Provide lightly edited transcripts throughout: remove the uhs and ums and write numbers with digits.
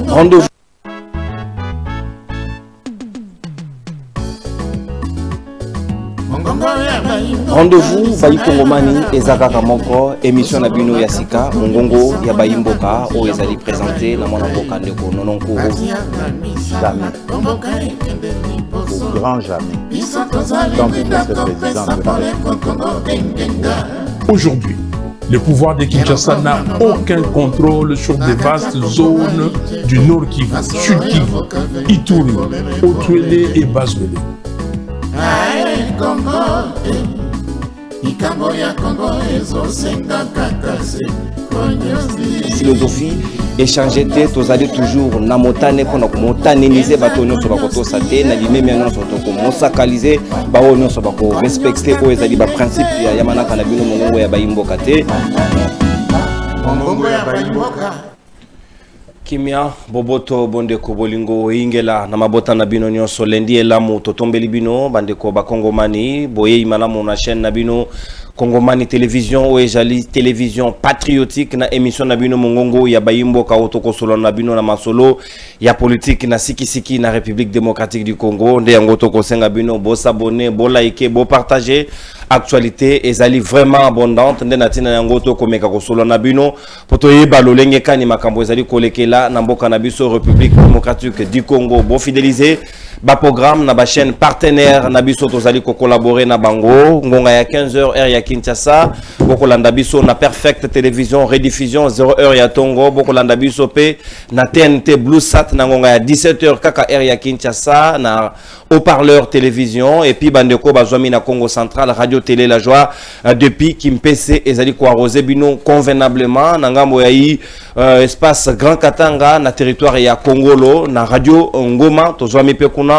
Rendez-vous. Rendez-vous Bayi Kongomani ezakaka moko émission na bino ya sika mongongo ya Bayimboka o ezali présenté na mwana mboka ndeko Nononkuru jamais au grand jamais tant que le président de la République. Aujourd'hui, le pouvoir de Kinshasa n'a aucun contrôle sur des vastes zones du Nord Kivu, Sud Kivu, Ituri, Otuele et Bazwele. Philosophie échanger tête aux allées toujours na motane pour nous motanéliser batonio sur bakoto saté na limé miano sur toko mosakaliser baonio sur bako respecter o ezali ba principe ya yamana kana bino mongongo ya Bayimboka te mongongo ya Bayimboka Kimia boboto bondeko bolingo ingela na mabota na bino nyonso lendi elamu totombeli bino bandeko bakongomani boye imalamu na chaîne na bino Kongomani télévision ou ejali télévision patriotique na émission na bino mongongo ya Bayimboka otoko solo na bino na masolo ya politique na sikisiki na République démocratique du Congo nde yango toko senga bino bo s'abonner bo liker bo partager actualité ezali vraiment abondante nde natina yango toko meka ko solo na bino poto yeba lolenge kani makambo ezali kolekela na mboka na biso République démocratique du Congo bo fidéliser ba programme na ba chaîne partenaire na biso tozali ko collaborer na bango ngonga ya 15h heure ya Kinshasa boko landa biso na Perfect Télévision rediffusion 0h ya Tongo boko landa biso pe na TNT Blue Sat na ngonga ya 17h kaka heure ya Kinshasa na haut-parleur télévision et puis bandeko bazwami na Congo Central radio télé la joie depuis Kimpese ezali ko arroser bino convenablement na ngambo ya espace Grand Katanga na territoire ya Kongolo na radio Ngoma tozwami pe kuna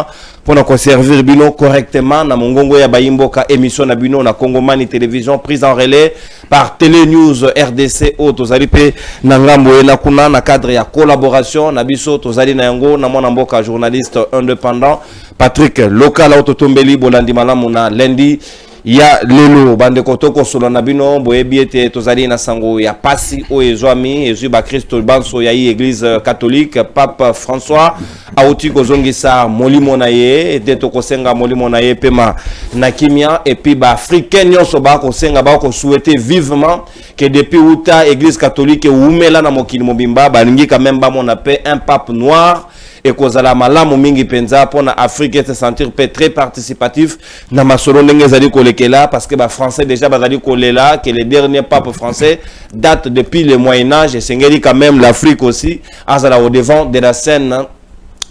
pour nous conserver bino correctement na mongongo ya Bayimboka émission na bino na Kongomani télévision prise en relais par Télé News RDC o tozali pe na ngambo na kuna na cadre ya collaboration na biso tozali na yango na mwana mboka journaliste indépendant Patrick local autotombeli bolandi malamu na lundi ya lelo bande kotoko solo na bino boyebi ete tozali na sango ya pasi o ezwami ezu ba Kristo banso ya église catholique Pape François auti kozongisa molimo na ye ete tokosenga molimo na ye pema na kimia et puis ba africain nyonso ba kosenga ba ko souhaiter vivement que depuis uta église catholique umela na mokili mobimba balingi quand même ba mona pe un pape noir et kozala malamu mingi penza pour na Afrique se sentir très participatif na masolo ndenge zali kolekela parce que ba français déjà bazali kolela que les derniers papes français datent depuis le Moyen-Âge et sengeli quand même l'Afrique aussi azala au devant de la scène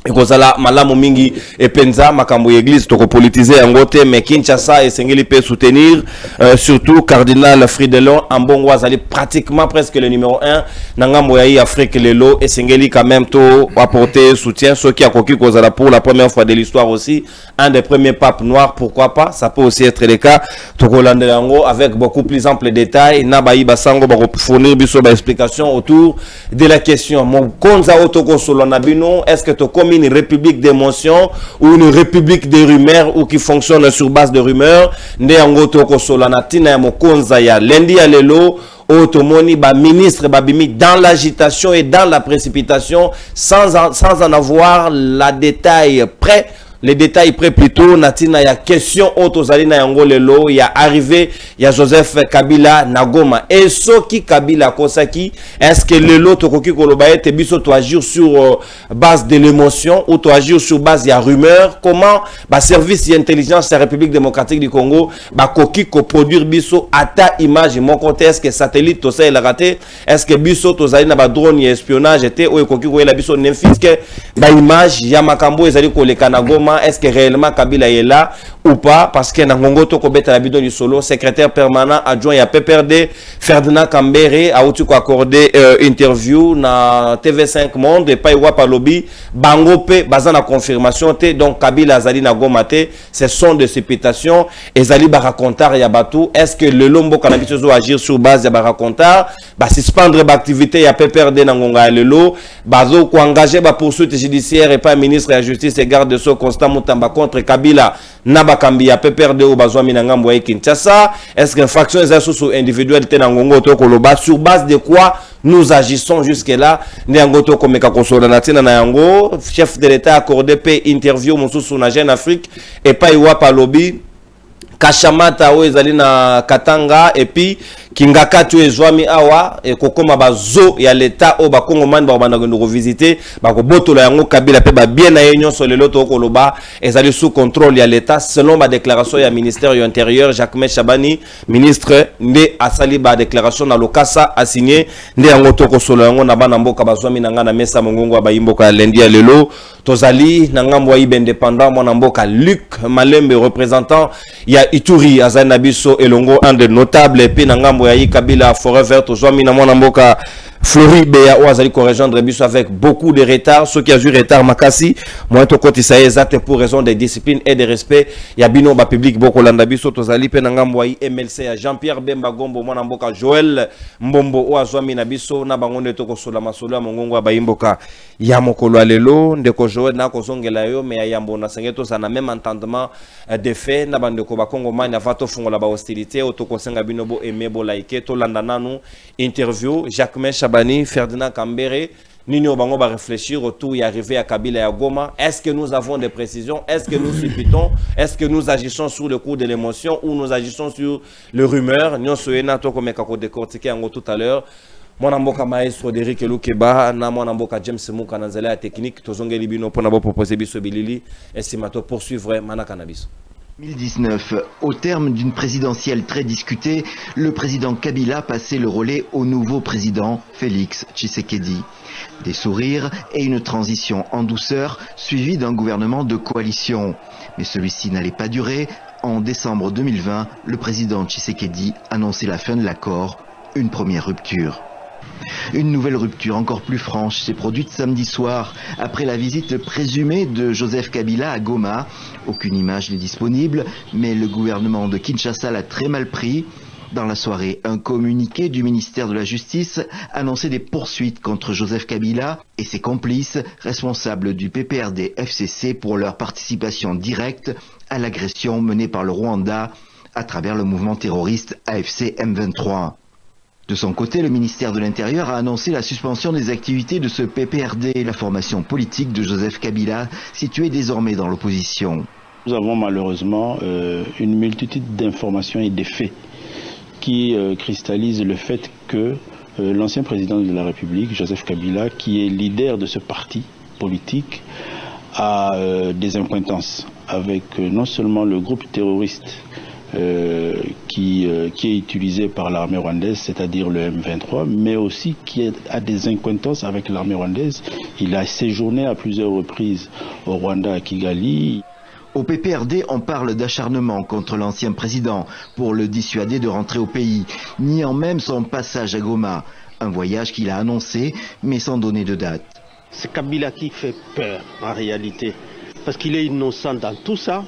et kozala malamu mingi et penza makambo église toko politiser yango te mais Kinshasa et sengeli peut soutenir surtout cardinal Fridelon Ambongo azali pratiquement presque le numéro 1 na ngambo ya Afrique lelo et sengeli quand même to apporter soutien ceux qui a koki kozala pour la première fois de l'histoire aussi un des premiers papes noirs pourquoi pas ça peut aussi être le cas toko landela yango avec beaucoup plus ample détails na bayi basango ba fournir biso ba explication autour de la question mon konza otoko solo na bino est-ce que to une république d'émotion ou une république des rumeurs ou qui fonctionne sur base de rumeurs nde yango toko solana tina ya mokonza ya lendi ya lelo automoni ba ministre babimi dans l'agitation et dans la précipitation sans en avoir la détail près les détails près plutôt natina ya question autozali na yango lelo ya arrivé ya Joseph Kabila Nagoma et soki Kabila kosaki est-ce que lelo tokoki koloba ete biso to agir sur base de l'émotion ou to agir sur base ya rumeur comment ba service d'intelligence de la République démocratique du Congo ba koki ko produire biso ata image mon côté est-ce que satellite to ça il a raté est-ce que biso tozali na ba drone ya espionnage était o koki ko la biso n'infisque ba image ya makambo ezali koleka na Goma est-ce que réellement Kabila est là ou pas parce que Nangongo Toko Beta Labido du Solo, secrétaire permanent adjoint à PPRD, Ferdinand Kambere a aussi accordé interview na TV5 Monde et pas Iwa Palobi, Bangope, basant la confirmation, donc Kabila Zali Nagomate, ce sont des supputations et Zali Barakontar Yabatou, est-ce que le Lombo Kanabisozo agir sur base de Barakontar, suspendre l'activité à PPRD Nangonga Lelo, Bazo ko engager poursuite judiciaire et pas ministre de la Justice et garde de ce constat Constant Mutamba contre Kabila Nabakambi ya PPRD ou Bazwami Nangambo Kinshasa. Est-ce que infraction est individualité Nangongo Tokoloba sur base de quoi nous agissons jusque-là? Nyangoto Komeka Kosola Natina Nayango, chef de l'État accordé paix interview Moussou na Jeune Afrique et pas Iwapa Lobby. Kashamata o ezali na Katanga et puis Kingaka tu ezwami awa et kokoma bazo ya l'état o bakongo man ba bana ko visiter ba ko botola yango Kabila pe ba bien na union sur le loto koloba ezali sous contrôle ya l'état selon ma déclaration ya ministère de l'intérieur Jacques Chabani ministre nde asali ba déclaration na lokasa a signé nde yango to ko solo yango na bana mboka bazwami na ngana mesa mongongo ba imboka ya lendi ya lelo tozali na ngambo ibe indépendant mwana mboka Luc Malembe représentant ya Ituri Azanabiso Elongo un des notables et puis na ngambo ya Kabila forêt verte ozwami na mwana mboka Floride ya Oazali ko rejoindre biso avec beaucoup de retard ceux qui a eu retard makasi moi to koti ça exact pour raison de discipline et de respect ya bino ba public boko landa biso tozali pe na ngambo ya MLC ya Jean-Pierre Bemba Gombo mwana mboka Joël Mbombo Oazwami na biso na bango nde to ko sola masolo ya mongongo ba imboka ya mokolo alelo ndeko Joël na ko zongela yo mais ya yambo na sengeto ça na même entendement de fait na bandeko ba Kongo mani avato fungola ba hostilité to ko senga bino bo emebo like to landa nanu interview Jacques Bani, Ferdinand Kambere, Nino Bango va réfléchir autour et arriver à Kabila et à Goma. Est-ce que nous avons des précisions? Est-ce que nous supputons? Est-ce que nous agissons sur le coup de l'émotion ou nous agissons sur le rumeur? Nous sommes comme décortiqué tout à l'heure. Mon amboka maestro Derrick Lukeba, na mon amboka James Mouka Nanzela technique, tozonge libino pour n'avoir proposé biso bilili, estimato poursuivre mana cannabis. 2019, au terme d'une présidentielle très discutée, le président Kabila passait le relais au nouveau président Félix Tshisekedi. Des sourires et une transition en douceur suivie d'un gouvernement de coalition. Mais celui-ci n'allait pas durer. En décembre 2020, le président Tshisekedi annonçait la fin de l'accord, une première rupture. Une nouvelle rupture encore plus franche s'est produite samedi soir après la visite présumée de Joseph Kabila à Goma. Aucune image n'est disponible, mais le gouvernement de Kinshasa l'a très mal pris. Dans la soirée, un communiqué du ministère de la Justice annonçait des poursuites contre Joseph Kabila et ses complices responsables du PPRD FCC pour leur participation directe à l'agression menée par le Rwanda à travers le mouvement terroriste AFC M23. De son côté, le ministère de l'Intérieur a annoncé la suspension des activités de ce PPRD, la formation politique de Joseph Kabila, située désormais dans l'opposition. Nous avons malheureusement une multitude d'informations et de faits qui cristallisent le fait que l'ancien président de la République, Joseph Kabila, qui est leader de ce parti politique, a des accointances avec non seulement le groupe terroriste qui est utilisé par l'armée rwandaise, c'est-à-dire le M23, mais aussi qui a des accointances avec l'armée rwandaise. Il a séjourné à plusieurs reprises au Rwanda, à Kigali. Au PPRD, on parle d'acharnement contre l'ancien président pour le dissuader de rentrer au pays, niant même son passage à Goma, un voyage qu'il a annoncé mais sans donner de date. C'est Kabila qui fait peur en réalité, parce qu'il est innocent dans tout ça,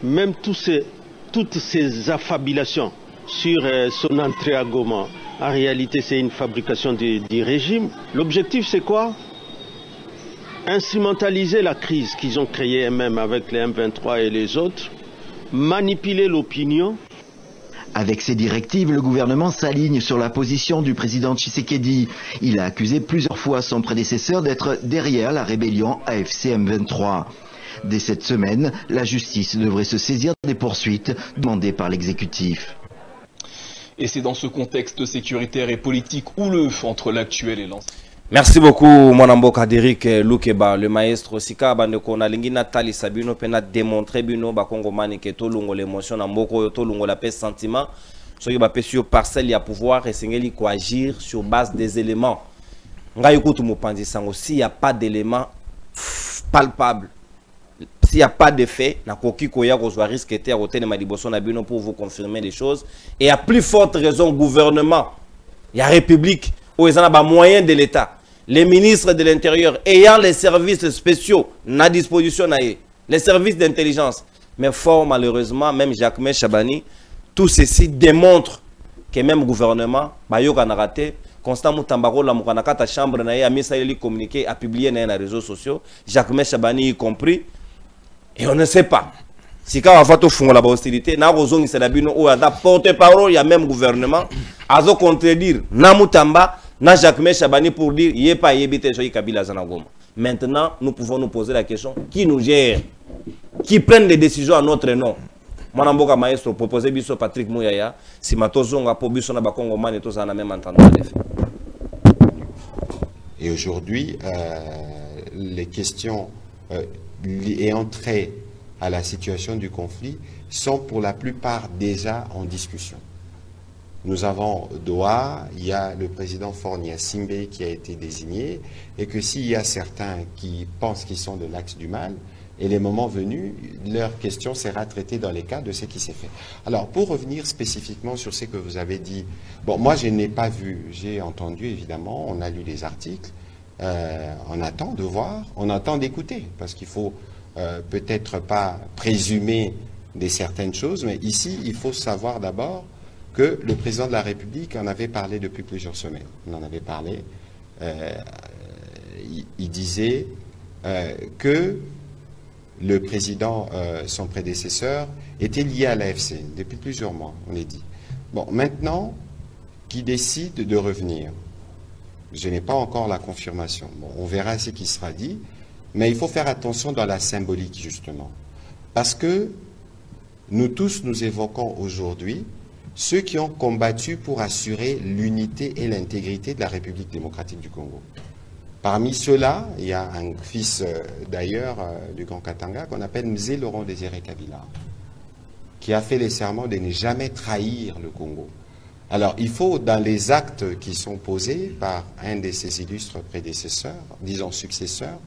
même toutes ces affabulations sur son entrée à Goma. En réalité, c'est une fabrication du régime. L'objectif, c'est quoi? Instrumentaliser la crise qu'ils ont créée eux-mêmes avec les M23 et les autres, manipuler l'opinion. Avec ces directives, le gouvernement s'aligne sur la position du président Tshisekedi. Il a accusé plusieurs fois son prédécesseur d'être derrière la rébellion AFC M23. Dès cette semaine, la justice devrait se saisir des poursuites demandées par l'exécutif. Et c'est dans ce contexte sécuritaire et politique houleux entre l'actuel et l'ancien. Merci beaucoup, mon amboka Derrick Lukeba, le maestro Sika Bandeko na lingi Natali Sabino pena démontrer bino ba Kongo mani ke to lungo l'émotion na mboko to lungo la paix sentiment so yo ba pe sur parcelle ya pouvoir et sengeli ko agir sur base des éléments. Ngai kutu mopandi sango s'il y a pas d'éléments palpables. S'il n'y a pas de fait, na koki koya kozwa risque était à hôtel maliboso na bino pour vous confirmer les choses et à plus forte raison gouvernement, il y a république où ils ont pas moyen de l'État. Les ministres de l'Intérieur ayant les services spéciaux à disposition, les services d'intelligence. Mais fort malheureusement, même Jacques Chabani, tout ceci démontre que même gouvernement, Bayoka n'a raté. Constant Moutambaro, la Moukanakata chambre, a mis ça communiqué, a publié dans les réseaux sociaux. Jacques Chabani y compris. Et on ne sait pas. Si quand on va faire la hostilité, na rozong c'est la bino ou à porte-parole, il y a même gouvernement, azo contredire, na Mutamba, na Jacques Chabani pour dire, il n'y a pas yébité Joï Kabila Zanagoma. Maintenant, nous pouvons nous poser la question, qui nous gère? Qui prennent les décisions à notre nom? Manamboka maestro proposé biso Patrick Mouyaya, si matozonga po biso na bakongo mane to na même entendement des faits. Et aujourd'hui, les questions ayant trait à la situation du conflit sont pour la plupart déjà en discussion. Nous avons Doha, il y a le président Fornia Simbe qui a été désigné, et que s'il y a certains qui pensent qu'ils sont de l'axe du mal, et les moments venus, leur question sera traitée dans les cas de ce qui s'est fait. Alors, pour revenir spécifiquement sur ce que vous avez dit, bon, moi je n'ai pas vu, j'ai entendu évidemment, on a lu les articles, on attend de voir, on attend d'écouter, parce qu'il faut peut-être pas présumer de certaines choses, mais ici, il faut savoir d'abord que le président de la République en avait parlé depuis plusieurs semaines. On en avait parlé. Il disait que le président, son prédécesseur, était lié à l'AFC depuis plusieurs mois, on est dit. Bon, maintenant, qui décide de revenir? Je n'ai pas encore la confirmation. Bon, on verra ce qui sera dit, mais il faut faire attention dans la symbolique, justement. Parce que nous tous, nous évoquons aujourd'hui ceux qui ont combattu pour assurer l'unité et l'intégrité de la République démocratique du Congo. Parmi ceux-là, il y a un fils d'ailleurs du Grand Katanga qu'on appelle Mzee Laurent Désiré Kabila, qui a fait les serments de ne jamais trahir le Congo. Alors, il faut, dans les actes qui sont posés par un de ses illustres prédécesseurs, disons successeurs,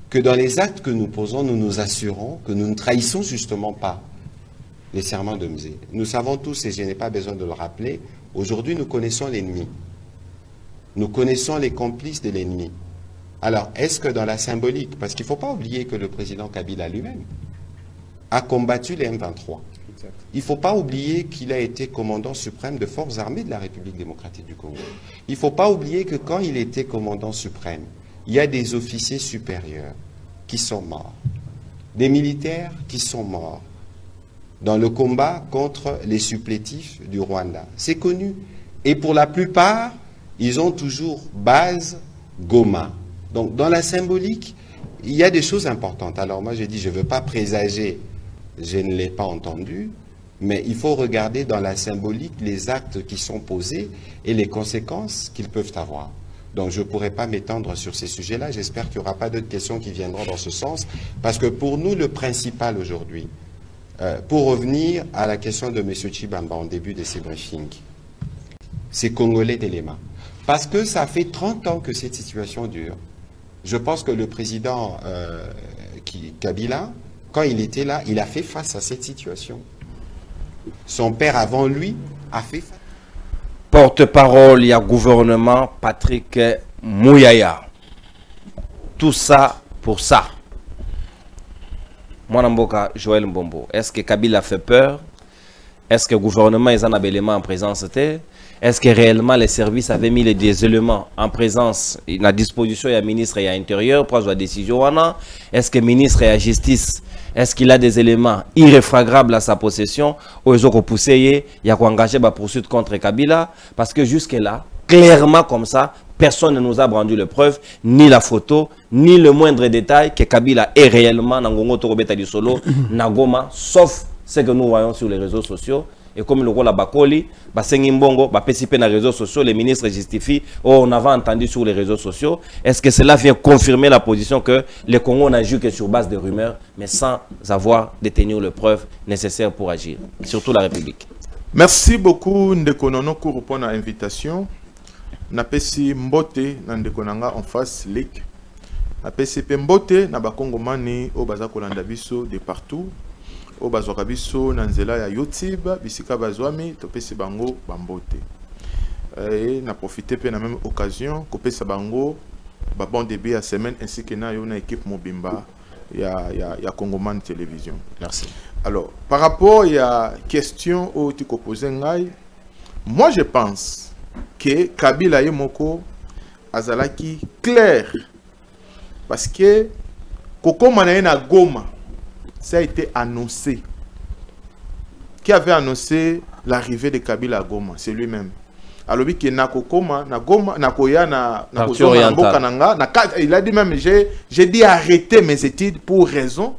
que dans les actes que nous posons, nous nous assurons que nous ne trahissons justement pas les serments de Mzee. Nous savons tous, et je n'ai pas besoin de le rappeler, aujourd'hui nous connaissons l'ennemi. Nous connaissons les complices de l'ennemi. Alors, est-ce que dans la symbolique, parce qu'il ne faut pas oublier que le président Kabila lui-même a combattu les M23. Il ne faut pas oublier qu'il a été commandant suprême de forces armées de la République démocratique du Congo. Il ne faut pas oublier que quand il était commandant suprême, il y a des officiers supérieurs qui sont morts, des militaires qui sont morts dans le combat contre les supplétifs du Rwanda. C'est connu. Et pour la plupart, ils ont toujours base Goma. Donc, dans la symbolique, il y a des choses importantes. Alors, moi, je dis, je ne veux pas présager, je ne l'ai pas entendu, mais il faut regarder dans la symbolique les actes qui sont posés et les conséquences qu'ils peuvent avoir. Donc, je ne pourrais pas m'étendre sur ces sujets-là. J'espère qu'il n'y aura pas d'autres questions qui viendront dans ce sens. Parce que pour nous, le principal aujourd'hui, pour revenir à la question de M. Tshibamba en début de ces briefings, c'est Congolais d'éléments. Parce que ça fait 30 ans que cette situation dure. Je pense que le président Kabila, quand il était là, il a fait face à cette situation. Son père avant lui a fait face. Porte-parole, il y a gouvernement, Patrick Mouyaya. Tout ça pour ça. Mwanamboka, Joël Mbombo. Est-ce que Kabila fait peur? Est-ce que le gouvernement est en élément en présence? Est-ce que réellement les services avaient mis des éléments en présence, à disposition, il y a ministre et il y a intérieur, pour la décision? Est-ce que le ministre et la justice, est-ce qu'il a des éléments irréfragables à sa possession? Ou ils ont repoussé, il y a engagé la poursuite contre Kabila? Parce que jusque-là, clairement comme ça, personne ne nous a rendu la preuve, ni la photo, ni le moindre détail que Kabila est réellement dans Ngongo Torobeta du Solo, Nagoma, sauf ce que nous voyons sur les réseaux sociaux. Et comme le rôle à Bakoli, Basengimbongo, participer dans les réseaux sociaux, les ministres justifient, on avait entendu sur les réseaux sociaux. Est-ce que cela vient confirmer la position que le Congo n'a agi que sur base de rumeurs, mais sans avoir détenu les preuves nécessaires pour agir, surtout la République? Merci beaucoup, Ndekonono, pour répondre à l'invitation. Napesi Mbote, Ndekonanga en face, Lick. Napesi Mbote, Nabakongomani, au Bazakolanda biso de partout. O bazwaka biso na nzela ya YouTube bisika bazwami topesi bango bambote et na profiter pe na même occasion kopesa bango ba bon début à semaine ainsi que na yo na équipe mobimba ya Congoman Télévision. Merci. Alors par rapport à question au tu posé ngai, moi je pense que Kabila et Moko azalaki clair parce que kokoma na ye na Goma, ça a été annoncé. Qui avait annoncé l'arrivée de Kabila à Goma? C'est lui-même. Alors que na kokoma na Goma na koya na kozonga mboka nanga na il a dit même j'ai dit arrêter mes études pour raison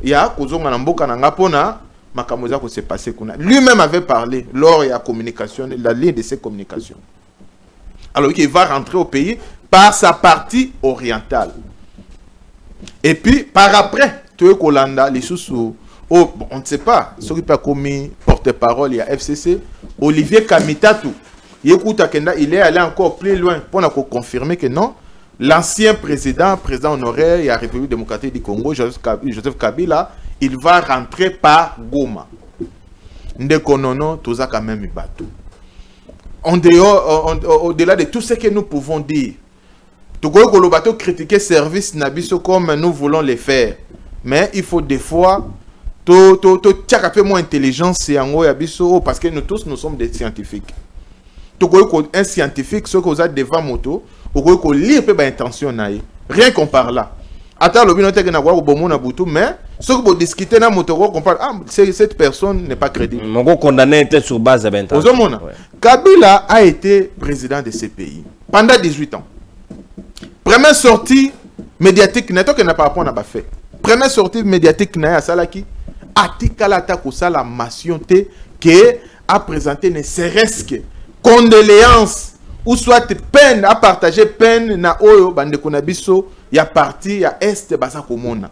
ya kozonga na mboka nanga pona makambo za ko se passer kuna. Lui-même avait parlé lors de la communication, la ligne de ses communications. Alors qu'il va rentrer au pays par sa partie orientale. Et puis par après Toyo Kolanda les sous on ne sait pas ce qui peut commis porte-parole il y a FCC Olivier Kamitatu. Il est allé encore plus loin pour nous confirmer que non, l'ancien président honoraire de la République démocratique du Congo, Joseph Kabila, il va rentrer par Goma. Ndekonono, tout ça quand même bateau. Au-delà de tout ce que nous pouvons dire, tout le bateau critiquer service Nabiso comme nous voulons les faire. Mais il faut des fois tchaka peu moins intelligence parce que nous tous nous sommes des scientifiques. Un scientifique, ce que vous avez devant moto, vous pouvez lire l'intention. Rien qu'on parle là. Attends, le binote na mais ce que vous discutez na moto, on parle, cette personne n'est pas crédible. On condamné était sur base d'intention. Kabila a été président de ce pays pendant 18 ans. Première sortie médiatique, n'a pas fait. Première sortie médiatique na salaki Atikalata Kosala Masionte qui a présenté ne serait-ce que condoléances ou soit peine à partager peine na oyo bande konabiso ya parti ya est basa komona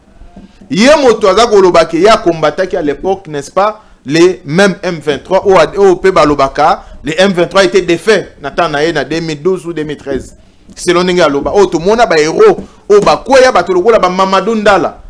yemoto aza kolobaki ya combataki à l'époque n'est-ce pas les mêmes M23 au pe balobaka les M23 étaient défaits natana na 2012 ou 2013 selon ninga loba o to mona ba héros o ba koya ba to lokola ba Mamadou Ndala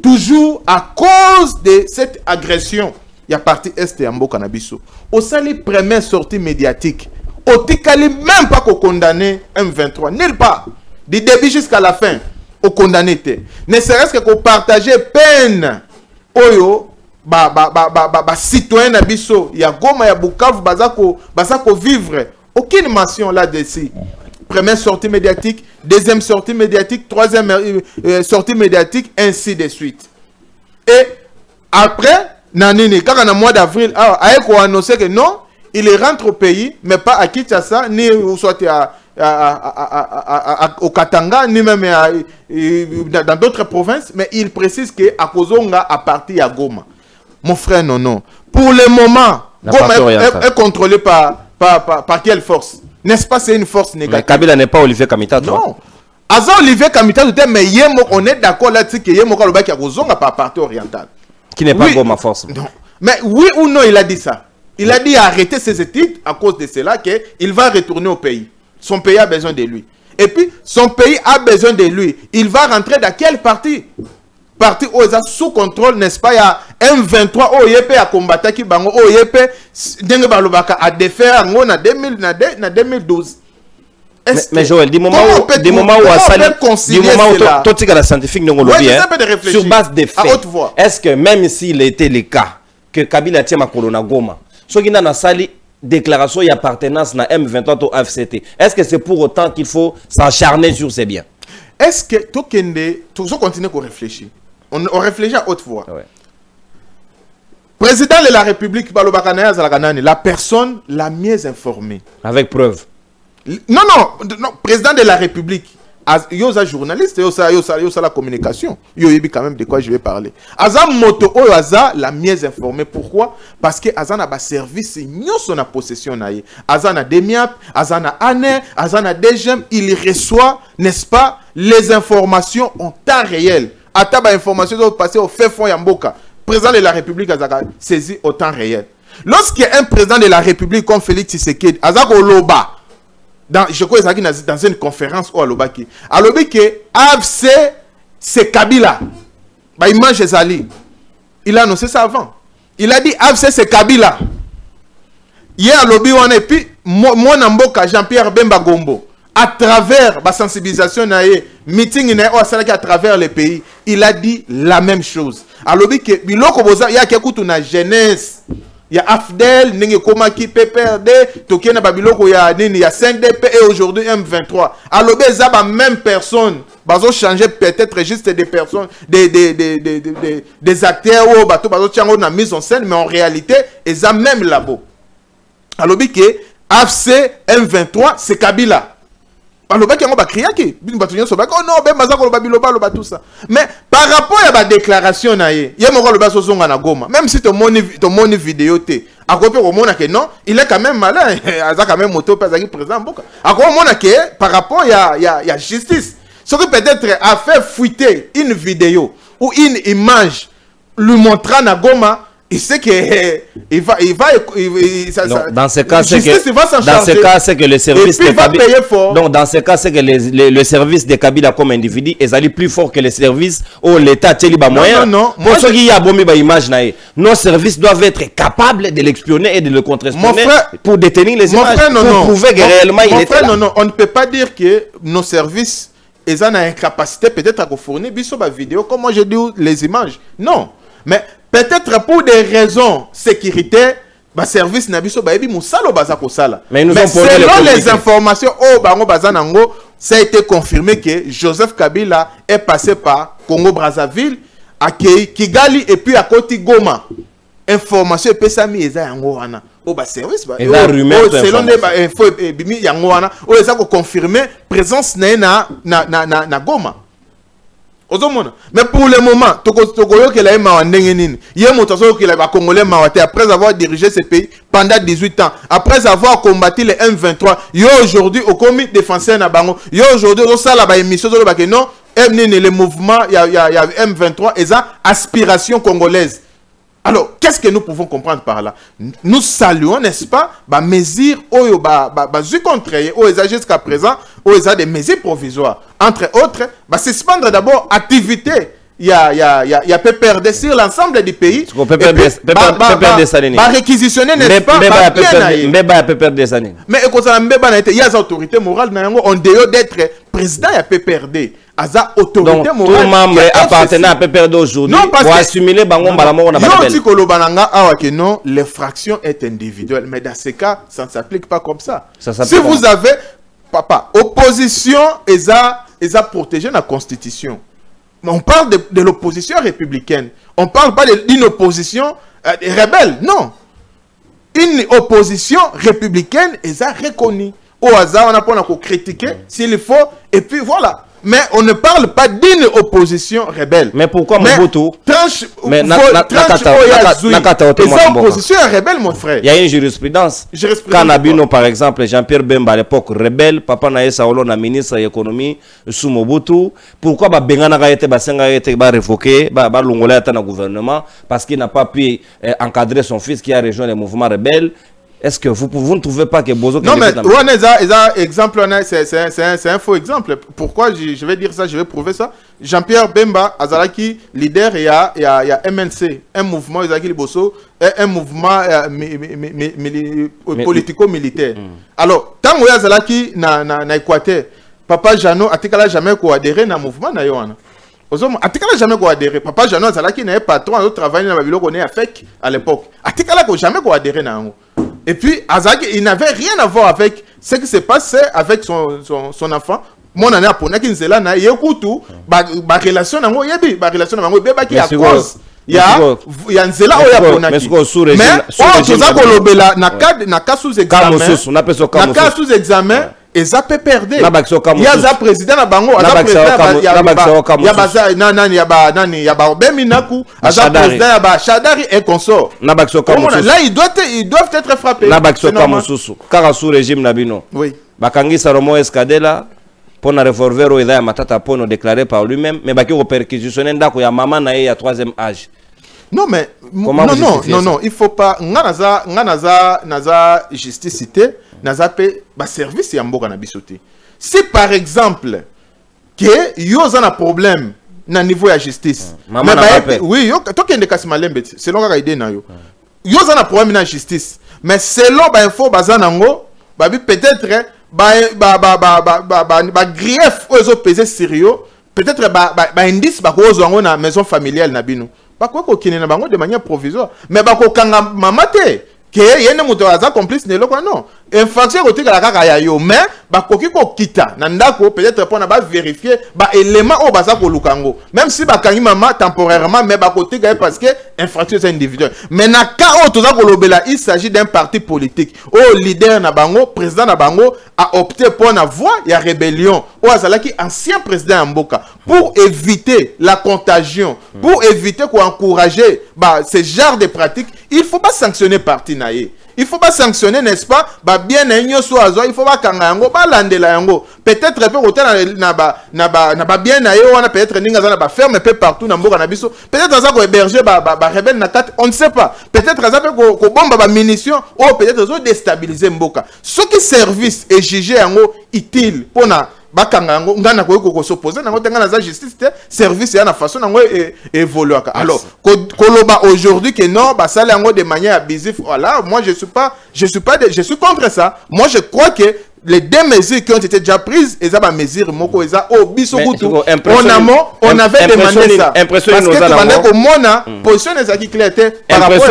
toujours à cause de cette agression. Il y a parti Est et Ambo Kanabiso. Au sali première sortie médiatique. Au tikali même pas qu'on condamné M23. Nulle part. Du début jusqu'à la fin. Au condamné. Ne serait-ce que qu'on partageait peine. Oyo. Citoyen Nabiso. Il y a Goma, il y a Bukavu. Bazako vivre. Aucune mention là-dessus. Première sortie médiatique. Deuxième sortie médiatique. Troisième sortie médiatique. Ainsi de suite. Et après. Nanini, quand on a mois d'avril, Aeko a annoncé que non, il rentre au pays, mais pas à Kinshasa, ni soit au Katanga, ni même dans d'autres provinces, mais il précise que à Kozonga à partir à Goma. Mon frère, non. Pour le moment, Goma est contrôlé par quelle force? N'est-ce pas, c'est une force négative? Mais Kabila n'est pas Olivier Kamitatu. Non. Aza Olivier Kamitatu, mais on est d'accord là-dessus que Yemo Kalobaki à Kozonga par partie orientale. Qui n'est pas Goma force. Non. Mais oui ou non, il a dit ça. Il a dit arrêter ses études à cause de cela qu'il va retourner au pays. Son pays a besoin de lui. Et puis, son pays a besoin de lui. Il va rentrer dans quel parti? Parti où il a sous contrôle, n'est-ce pas? Il y a M23 où il a combattu qui bango où il a défaire en 2012. Mais Joël, des moments où sur base des faits, est-ce que même s'il était le cas que Kabila tient ma colonne à Goma, ce qui n'a sali déclaration d'appartenance à M23 ou FCT, est-ce que c'est pour autant qu'il faut s'acharner sur ces biens? Est-ce que tout ça continue qu'on réfléchit? On réfléchit à haute voix. Ouais. Président de la République, la personne la mieux informée. Avec preuve. Non, président de la République. Yosa journaliste, yosa la communication. Yoyebi quand même de quoi je vais parler. Aza moto oyaza la mieux informée. Pourquoi? Parce que Aza na ba service nyo son a possession na ye. Aza na demiap, Aza na ane, Aza na degem, il reçoit, n'est-ce pas, les informations en temps réel. Ata ba information doit passer au fait fond yamboka. Président de la République Aza saisi au temps réel. Lorsqu'il y a un président de la République comme Félix Tshisekedi, Aza ko loba. Je crois que dans une conférence au Alobaki. Alobaki, AFC, c'est Kabila. Il mange Zali. Il a annoncé ça avant. Il a dit AFC, c'est Kabila. Hier, Alobi, on est puis, moi, Namboka, Jean-Pierre Bemba Gombo, à travers la sensibilisation, meeting à travers les pays, il a dit la même chose. Alobi, il y a une jeunesse. Il y a Afdel, Ninge Komaki, PPRD, Tokena Babiloko, il y a 5DP et aujourd'hui M23. Alors, il y a même personne. Ils ont changé peut-être juste des personnes, des acteurs ou ils ont mis en scène, mais en réalité, ils ont même labo. Alors, il y a AFC M23, c'est Kabila. Alors, il y a crié qui oh non, tout ça. Mais par rapport à la déclaration, il y a un Goma. Même si tu as une vidéo, non, il est quand même malin. Il a quand même moto présent. Par rapport à la justice, ce que peut-être a fait fuiter une vidéo ou une image lui montrant à Goma, il sait que dans ce cas, c'est que le service de Kabila, donc dans ce cas, c'est que le service de Kabila comme individu est allé plus fort que le service où l'État tient les moyens. Pour ceux qui y a bon image, nos services doivent être capables de l'expionner et de le contre-espionner pour détenir les images, pour prouver que réellement il était là. Non, on ne peut pas dire que nos services ont une incapacité peut-être à fournir des vidéos, comme moi j'ai dit les images. Non, mais peut-être pour des raisons sécuritaires, le service n'a pas été mais selon les informations, ça a été confirmé que Joseph Kabila est passé par Congo-Brazzaville, à Kigali et puis à Koti Goma. Information et pesami eza yango wana o ba service ba selon les info bimi yango wana o eza ko confirmer présence na Goma. Mais pour le moment, après avoir dirigé ce pays pendant 18 ans, après avoir combattu les M23, aujourd'hui au comité défenseur Nabango, aujourd'hui au salle la émission non, le mouvement il y a M23 et ça aspiration congolaise. Alors, qu'est-ce que nous pouvons comprendre par là? Nous saluons, n'est-ce pas, mesures jusqu'à présent, des mesures provisoires. Entre autres, suspendre d'abord activité. Il y a PPRD sur l'ensemble du pays. Réquisitionner, n'est-ce pas, mais il y a des autorités morales, on doit d'être président de PPRD. Autorité donc, morale. Tout membre appartenant à PPRD aujourd'hui pour assimiler non, l'infraction est individuelle. Mais dans ce cas, ça ne s'applique pas comme ça. Si vous avez, papa, opposition, ils ont protégé la Constitution. On parle de l'opposition républicaine. On ne parle pas d'une opposition rebelle. Non. Une opposition républicaine, ils ont reconnu. Au hasard, on a pas critiquer s'il faut. Et puis voilà. Mais on ne parle pas d'une opposition rebelle. Mais pourquoi Mobutu mais opposition rebelle, mon frère. Il y a une jurisprudence. Quand Nabino, par exemple, Jean-Pierre Bemba à l'époque rebelle, Papa Naye Saolo, na ministre de l'économie, sous Mobutu, pourquoi Bengana a été révoqué, Longolais dans le gouvernement, parce qu'il n'a pas pu encadrer son fils qui a rejoint les mouvements rebelles. Est-ce que vous ne trouvez pas que Bozo... Non, mais c'est un faux exemple. Pourquoi je vais dire ça, je vais prouver ça. Jean-Pierre Bemba, Azalaki, leader, il y a MNC, un mouvement, un mouvement politico-militaire. Alors, tant que Azalaki na Équateur, Papa Jano, Atikala jamais adhéré à un mouvement, Atikala jamais adhéré. Papa Jano Azalaki n'est pas patron, il travaille dans la ville qu'on est à FEC à l'époque. Atikala jamais adhéré à un. Et puis, Azaki, il n'avait rien à voir avec ce qui s'est passé avec son enfant. Mon année à Pona, qui est là, il y a une relation, qui a cause. Il y a un zéla au Japon. Mais, sous examen, et ça peut perdre. Il y a un président à Bango, il y a Beminaku, Chadari et consort. Là, ils doivent être frappés. Car sous régime Nabino. Oui. Bakangi Saromo Escadela, pour un revolver au Ida Matata Pono déclaré par lui-même, mais Baki au perquisitionné d'Ako, il y a maman naïe à 3e âge. Non, mais non, il faut pas. Naza justice, naza pe ba service ya mboka na bisoté. Si par exemple que yo a un problème na niveau ya justice, oui, yo to kende kasi malembe selon ka idée na yo. Yo a un problème na justice, mais selon ba info bazanango, ba peut-être ba grief ozo peser sérieux, peut-être ba indice ba ko zo na maison familiale na bino. bakoko kine na bango de manière provisoire mais bakokanga mama te que yene moto aza complice ne loko non infraction kotika la kaka ya yo mais bakoki ko kita na ndako peut-être pour na ba vérifier ba élément o baza ko lukango même si bakangi mama temporairement mais bakotika parce que infraction c'est individuel mais na ka o toza ko lobela il s'agit d'un parti politique o leader na bango président na bango a opté pour na voie ya rébellion o azalaki ancien président ya mboka pour éviter la contagion pour éviter ko encourager ba ce genre de pratiques il faut pas sanctionner parti na ye. Il faut pas sanctionner, n'est-ce pas? Bah bien il faut pas kanga yango, ba landela yango. Peut-être peu côté na ba bien na yo, on a peut-être ninga za na ba ferme peu partout na mboka na biso. Peut-être ça ko héberger ba rebelle na tête, on ne sait pas. Peut-être ça peut ko bomba ba munitions ou peut-être ça déstabiliser mboka. Ce qui service est jugé yango utile pour na bakanga yango ngana ko s'opposer nango tengana za justice te service ya na façon nango évoluer. Alors koloba aujourd'hui que non ba sala yango de manière abusive, voilà, moi je suis contre ça. Moi je crois que les deux mesures qui ont été déjà prises, eza ba mesures moko eza o biso kutu on avait demandé ça parce que pendant que mona position ezaki claire par rapport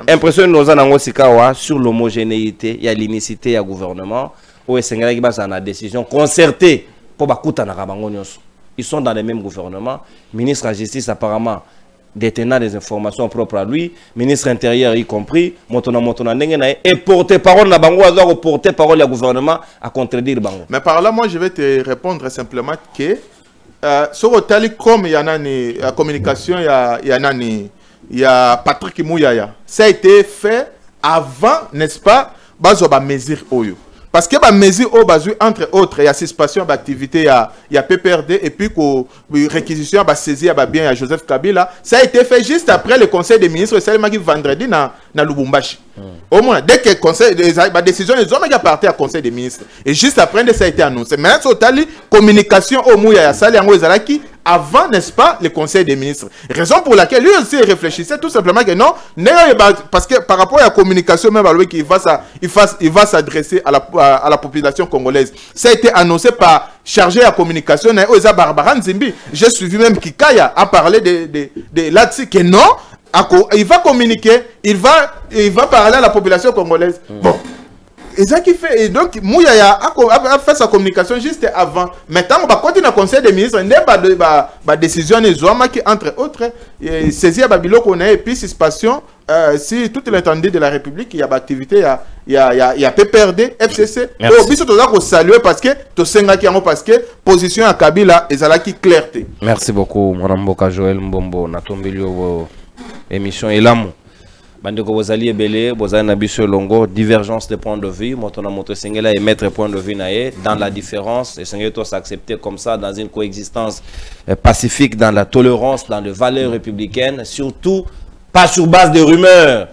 impressionné nos anango sikawa sur l'homogénéité, il y a l'unicité ya gouvernement. Une décision concertée pour ils sont dans les mêmes gouvernements. Ministre de la Justice apparemment détenant des informations propres à lui, ministre intérieur y compris, et porte-parole porte-parole du gouvernement à contredire bango. Mais par là moi je vais te répondre simplement que sur le télécom il y en a la communication il y a Patrick Mouyaya. Ça a été fait avant, n'est-ce pas, bazoba mesure oyo. Parce que la mesure au bas entre autres, il y a suspension d'activité, il y a PPRD et puis réquisition à saisir bien à Joseph Kabila. Ça a été fait juste après le conseil des ministres, c'est le vendredi dans Lubumbashi. Au moins, dès que le conseil, la décision, les hommes ont parti à conseil des ministres. Et juste après, ça a été annoncé. Maintenant, c'est la communication au Mouya Sali Angozalaki avant, n'est-ce pas, le conseil des ministres. Raison pour laquelle lui aussi réfléchissait tout simplement que non, parce que par rapport à la communication, même à lui qu'il va s'adresser à la population congolaise. Ça a été annoncé par chargé à communication, Barbara Nzimbi. J'ai suivi même Kikaya a parlé de là-dessus que non, il va communiquer, il va parler à la population congolaise. Bon. Et ça qui fait, et donc Mouyaya a fait sa communication juste avant. Maintenant, on va continuer à conseil des ministres, il y a des décisions qui entre autres saisir Babylone qu'on a et puis suspension si toute l'étendue de la République il y a activité il y a PPRD, FCC. Au biso to ko saluer parce que to senga ki yango parce que position à Kabila ezalaki clarté. Merci beaucoup Mboka Joël Mbombo na tombelio émission Elamu. Bandeko bozali ebele bozali na biso longo divergence de point de vue motona moto sengela et mettre point de vue naé dans la différence et sengela tous s'accepter comme ça dans une coexistence pacifique, dans la tolérance, dans les valeurs républicaines, surtout pas sur base de rumeurs.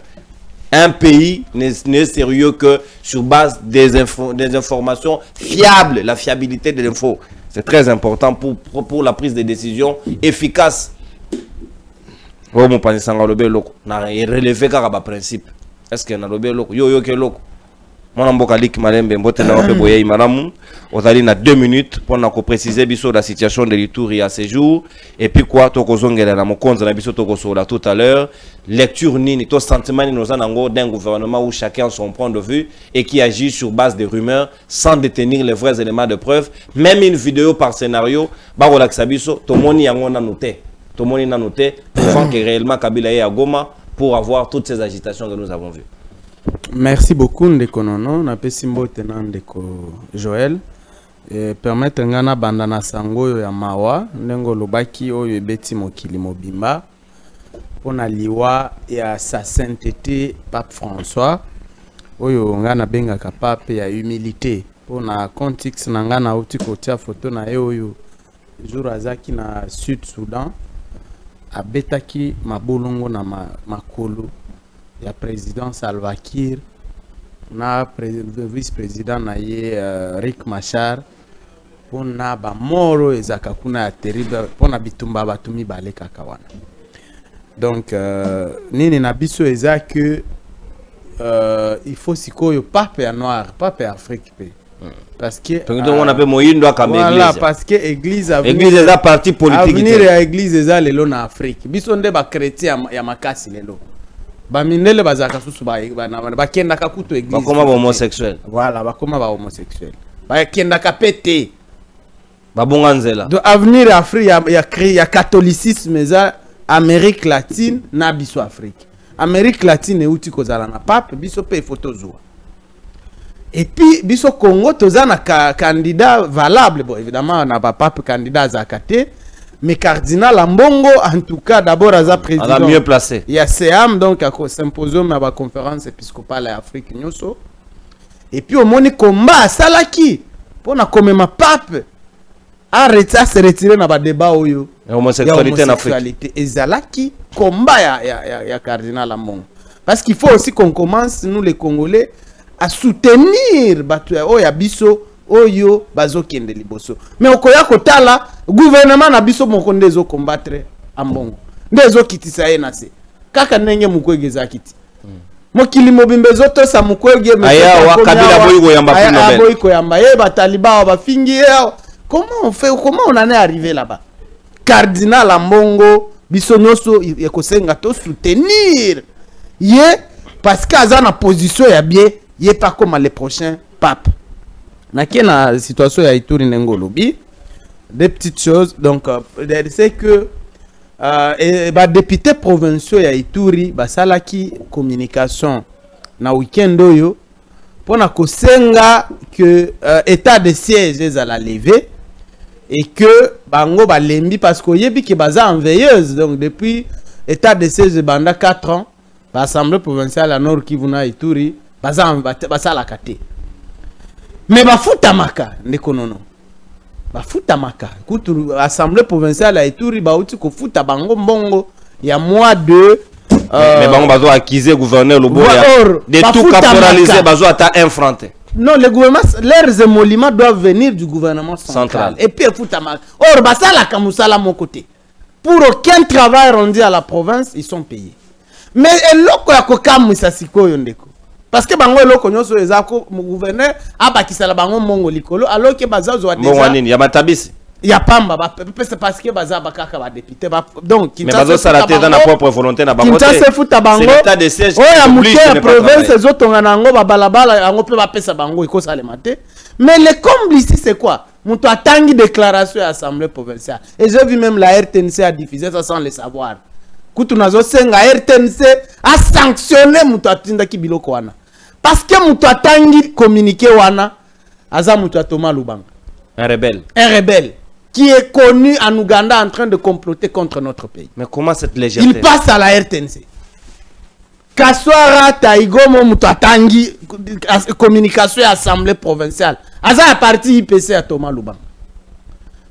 Un pays n'est sérieux que sur base des informations fiables, la fiabilité de l'info. C'est très important pour la prise de décision efficace. Oh mon panier sanga lobe loko na relever kaka principe. Est-ce que na lobe loko yo ke loko mona mboka lik malembe mbote na lobe boye malamu ozali na 2 minutes pour na ko préciser biso la situation de l'Ituri à ce jour et puis quoi to kozongela na mokonza na biso to kosola tout à l'heure lecture nini to sentiment nous en d'un gouvernement où chacun a son point de vue et qui agit sur base de rumeurs sans détenir les vrais éléments de preuve. Même une vidéo par scénario ba relaxa biso to moni yango na noté. Tout le monde a noté que réellement Kabila est à Goma pour avoir toutes ces agitations que nous avons vues. Merci beaucoup Ndeko Nono, na pesimbo tenant Ndeko Joël. Permettre ngana bandana sango ya mawa ndengo lobaki oyo ebeti mokili mobimba pona liwa ya sa sainteté Pape François oyo ngana benga ka pape ya humilité pona contexte na ngana uti kotia photo na ye oyo jour azaki na Sud Soudan abetaki mabolongo na makolo ya président Salva Kiir na vice-président na ye Riek Machar pona ba moro ezaka kuna ya terrible pona bitumba batumi bale kaka wana. Donc nini na biso eza que il faut sikoyo pape ya noir, pape ya Afrique pe Parce que on appelle Moïndo comme voilà, église. parce que église Église est un parti politique. Avenir ya église est lelo na Afrique. Biso nde ba chrétien ya makasi lelo. Ba minele bazaka susu ba kenda ka kuto église. Ba koma ba homosexuel. Voilà, ba koma ba homosexuel. Ba kenda ka pété. Ba bonganzela. Do avenir ya Afrique ya catholicisme za Amérique latine na biso Afrique. Amérique latine e uti kozala na pape biso pe photo zo. Et puis, biso Congo, tous un candidat valable. Bon, évidemment, on n'a pas pape candidat à Zakate. Mais cardinal Ambongo, en tout cas, d'abord, à président. On a mieux placé. Il y a CEAM, donc, à symposium, à la conférence épiscopale à Afrique. Et puis, au monde combat à Salaki. Pour qu'on même pape. Arrête ça, se retirer dans le débat. Homosexualité en Afrique. Et Zalaki, combat, il y a cardinal Ambongo. Parce qu'il faut aussi qu'on commence, nous les Congolais, à soutenir oya biso oyo bazokende liboso. Mais okoya kotala gouvernement na biso mokonde zo combattre Ambongo. Ndezo kitisa ye na se. Kaka nenge mukwegeza kiti. Mokili mobimbe zoto sa mukwege aya wa kabila boyiko yamba pour Nobel. Boyiko yamba ye bataliba ba fingi ye. Comment on fait, comment on en est arrivé là-bas? Cardinal Ambongo biso nyoso yekosenga to soutenir ye parce qu'aza na position ya bien. Il n'est pas comme les prochains papes. Dans la situation de Ituri Nengolobi, des petites choses. Donc, c'est que les députés provinciaux de Ituri, salaki communication na week-end pour que l'état de siège est à la levée et que bango balembi parce que yebi ki baza en veilleuse. Donc, depuis l'état de siège de banda 4 ans, l'Assemblée provinciale à Nord Kivu na Ituri, basala kate mais bafutamaka ndeko nono bafutamaka kutu assemblée provinciale à Ituri bauti ko futa bango mbongo ya mois de mais bango bazo accuser gouverneur Luboya de tout caporaliser bazo ata infranté. Non, les gouvernements, leurs émoluments doivent venir du gouvernement central. Et puis futamaka or basala kamusala mon côté pour aucun travail rendu à la province ils sont payés. Mais eloko ya kokamwisa sikoyo ndeko parce que bango eloko nyoso ezako mu gouverneur abakisala bango mongo likolo alors que bazazo wa déjà nini ya matabisi ya pamba c'est parce que baza bakaka ba député donc mais bazo salaté dans la propre volonté na bango c'est l'état de siège oya muke province ezotonga nango ba balabala yango pe ba pesa bango ikosala maté. Mais le comble ici c'est quoi? Muto atangi déclaration à l'Assemblée provinciale et j'ai vu même la RTNC a diffusé ça sans le savoir. Kutunazo senga RTNC a sanctionné muto atinda ki biloko wana. Parce que muto atangi communiqué wana aza muto Thomas Lubanga. Un rebelle. Un rebelle qui est connu en Ouganda en train de comploter contre notre pays. Mais comment cette légèreté? Il passe à la RTNC. Kaswara Taigomo muto atangi communication à l'Assemblée provinciale. Aza a parti IPC à Thomas Lubanga.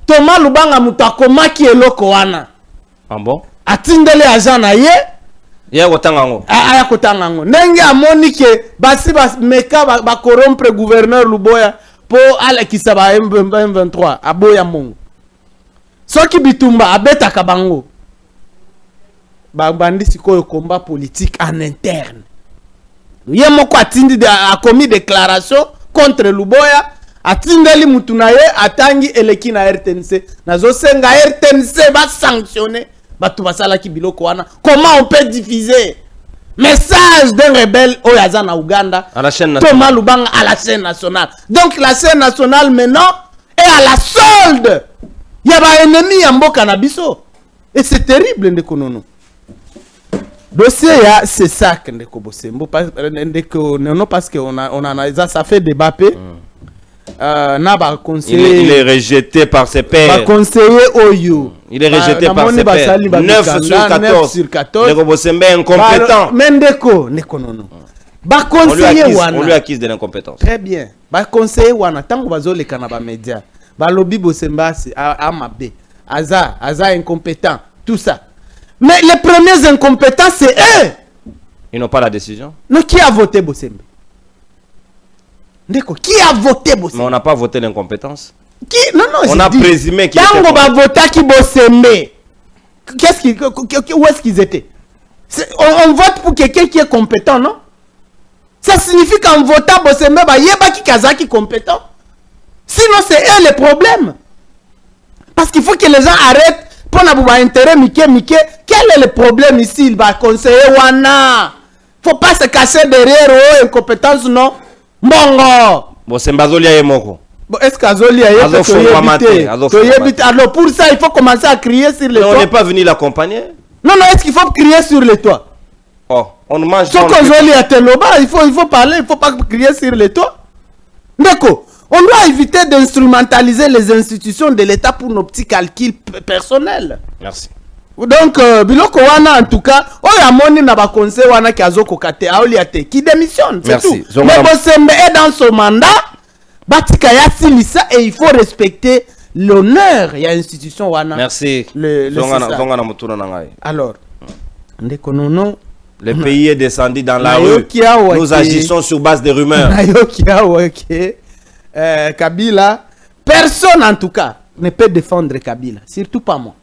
Thomas Lubanga muto akomaki eloko wana. Ah bon? Atindele agent na ye ya kotangango aya kotangango ndenge amoni ke basi meka ba corrompre gouverneur Luboya po ala kisaba M23 aboya mongo soki bitumba abeta kabango ba bandi sikoyo combat politique en interne ye moko atindi a commis déclaration contre Luboya atindeli mutu na ye atangi eleki na RTNC nazo senga RTNC ba sanctionner. Comment on peut diffuser message d'un rebelle au Yazana Ouganda à la chaîne Thomas Lubanga à la chaîne nationale. Donc la chaîne nationale maintenant est à la solde. Il y a un ennemi en Mboka Nabiso. Et c'est terrible Ndekonono. Dossier c'est ça que Ndekobosembo parce que on a ça fait débat. Il est rejeté par ses pairs. Il est rejeté par ses pairs. 9 sur 14. Le est incompétent. On lui accuse de l'incompétence. Très bien. Conseiller wana tango bazole kanaba média. Balobi Bosemba amabe. Aza incompétent. Tout ça. Mais les premiers incompétents c'est eux. Ils n'ont pas la décision. Non, qui a voté Bosemba? Qui a voté Bosembe? Mais on n'a pas voté l'incompétence. Qui? Non, on a présumé qu'il était. Quand on va voter qui Bosembe, où est-ce qu'ils étaient? On vote pour quelqu'un qui est compétent, non? Ça signifie qu'en votant Bosembe, il y a qui est compétent. Sinon, c'est eux le problème. Parce qu'il faut que les gens arrêtent pour avoir intérêt, Mickey. Quel est le problème ici? Il va conseiller Wana. Il ne faut pas se cacher derrière incompétence, non? Bongo. Bon, c'est Mbazolia et Moko. Bon, est-ce qu'Azolia est alors pour ça, il faut commencer à crier sur les toits. On n'est pas venu l'accompagner. Non, est-ce qu'il faut crier sur les toits? Oh, on mange. Sauf qu'Azolia est là-bas, il faut parler, il ne faut pas crier sur les toits. D'accord. On doit éviter d'instrumentaliser les institutions de l'État pour nos petits calculs personnels. Merci. Donc, Biloko Wana, en tout cas, Oyamoni n'a pas conseil Wana Kazoko Kate, Aoliate, qui démissionne. C'est tout. Mais Bosembe est dans son mandat, Batikaya Silissa, et il faut respecter l'honneur. Il y a l'institution Wana. Merci. Alors, Ndekonono. Le pays est descendu dans la rue. Nous agissons sur base de rumeurs. Kabila, personne en tout cas ne peut défendre Kabila, surtout pas moi.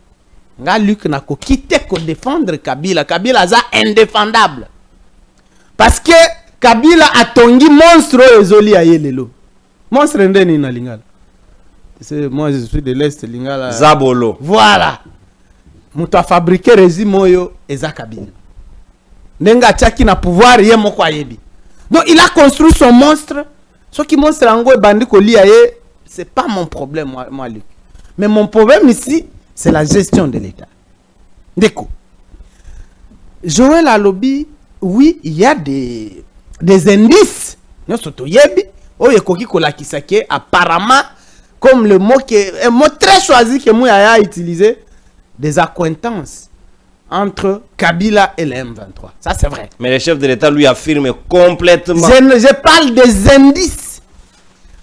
Luc n'a qu'à quitter que défendre Kabila. Kabila est indéfendable. Parce que Kabila a tongi monstre ezoli a yelelo. Monstre ndeni na lingala. Moi je suis de l'Est lingala. Zabolo. Voilà. Muto a fabriqué régime oyo eza Kabila. Nenga tchaki na pouvoir ye moko ayebi. Donc il a construit son monstre. Ce qui monstre en gros bandi ko liaye, c'est pas mon problème moi Luc. Mais mon problème ici, c'est la gestion de l'État. Déco. Joël Alobi, oui, il y a des indices. Nous sommes yebi, oye koki kola kisake apparemment comme le mot qui est un mot très choisi que moi a utilisé, des accointances entre Kabila et le M23. Ça, c'est vrai. Mais le chef de l'État lui affirme complètement. Je parle des indices.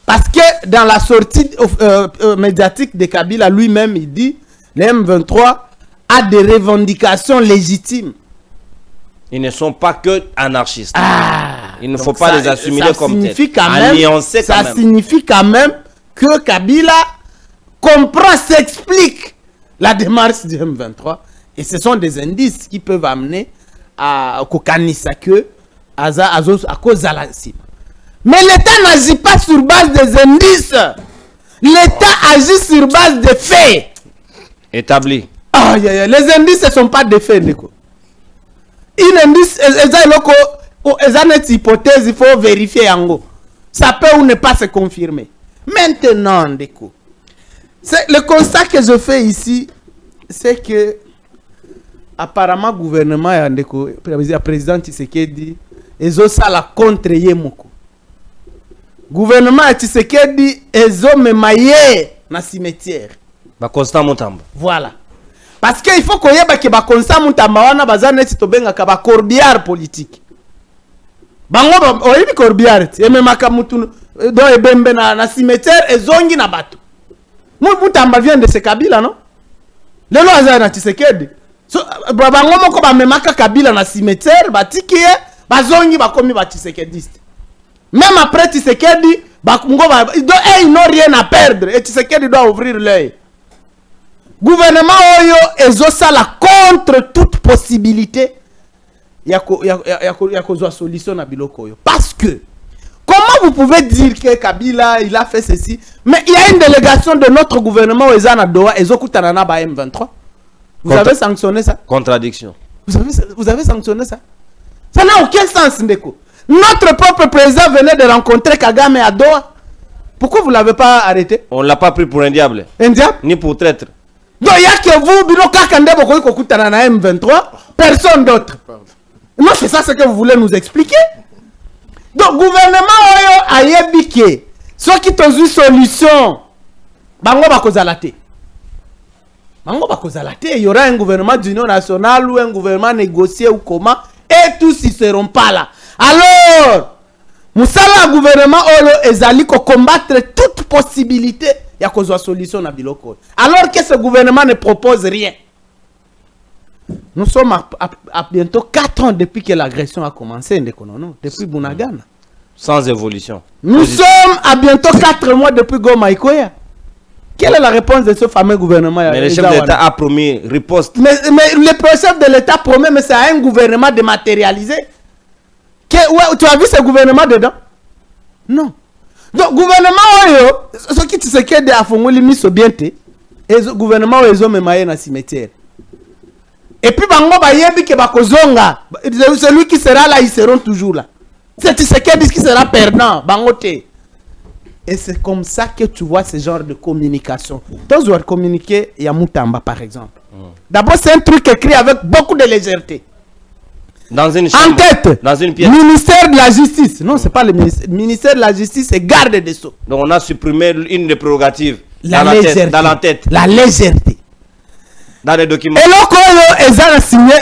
Parce que dans la sortie médiatique de Kabila, lui-même, il dit le M23 a des revendications légitimes. Ils ne sont pas que anarchistes. Il ne faut pas les assumer comme tels. Ça signifie quand même que Kabila comprend, s'explique la démarche du M23. Et ce sont des indices qui peuvent amener à Kokanisa que à cause de la cible. Mais l'État n'agit pas sur base des indices. L'État agit sur base des faits. Établis. Les indices ne sont pas des faits. Une indice, une hypothèse, il faut vérifier en gros. Ça peut ou ne pas se confirmer. Maintenant, le constat que je fais ici, c'est que apparemment, le gouvernement le président Tshisekedi ezo sala contre Yemoko. Gouvernement Tshisekedi ezo memaye na cimetière. Ba Constant Mutamba. Voilà. Parce qu'il faut qu'on y ait ba Constant Mutamba wana bazane titobenga ka ba corbiard politique. Bango ba oyibi corbiard ememaka mutu do ebembe na cimetière ezongi na bato. Mutamba vient de ce Kabila, non? Lelo azana Tshisekedi. So, bango moko ba memaka Kabila na cimetière, batikie, bazongi bakomi ba Tshisekediste. Même après Tshisekedi, ils n'ont rien à perdre et Tshisekedi doit ouvrir l'œil. Gouvernement oyo ezosala contre toute possibilité ya kozwa solution na biloko oyo. Parce que comment vous pouvez dire que Kabila il a fait ceci, mais il y a une délégation de notre gouvernement au Ezana Doha ezokutana na ba M23. Vous avez sanctionné ça? Contradiction. Vous avez sanctionné ça? Ça n'a aucun sens, Ndeko. Notre propre président venait de rencontrer Kagame à Doha. Pourquoi vous ne l'avez pas arrêté? On ne l'a pas pris pour un diable. Un diable? Ni pour traître. Donc il n'y a que vous, Bilo Kakande Bokokutana na M23, personne d'autre. Non, c'est ça ce que vous voulez nous expliquer. Donc, gouvernement Oyo a yébike. Ceux qui ont eu solution, Bango Bakozalate. Bango Bakozalate, il y aura un gouvernement d'union nationale ou un gouvernement négocié ou comment, et tous ils ne seront pas là. Alors, Moussala gouvernement Oyo ezali ko combattre toute possibilité ya kozwa solution na biloko. Alors que ce gouvernement ne propose rien. Nous sommes à bientôt 4 ans depuis que l'agression a commencé, depuis Bunagana. Sans évolution. Nous sommes à bientôt 4 mois depuis Goma Ikoya. Quelle est la réponse de ce fameux gouvernement? Mais le chef de l'État a promis riposte. Mais le chef de l'État promet, mais c'est à un gouvernement dématérialisé. Tu as vu ce gouvernement dedans? Non. Donc, gouvernement, ce qui se fait de Afongoli miso bien te, et gouvernement, ils ont même un cimetière. Et puis, bango ba yebi ke bakozonga, celui qui sera là, ils seront toujours là. C'est Tshisekedi qui sera perdant, bango te. Et c'est comme ça que tu vois ce genre de communication. Toi, tu dois communiquer, il y a Moutamba par exemple. D'abord, c'est un truc écrit avec beaucoup de légèreté. Dans une chambre, en tête, dans une pièce. Ministère de la Justice. Non, c'est pas le ministère. Ministère de la Justice et garde des Sceaux. Donc on a supprimé une des prérogatives. La dans légèreté. La tête, dans la tête. La légèreté. Dans les documents. Et là, ils ont signé,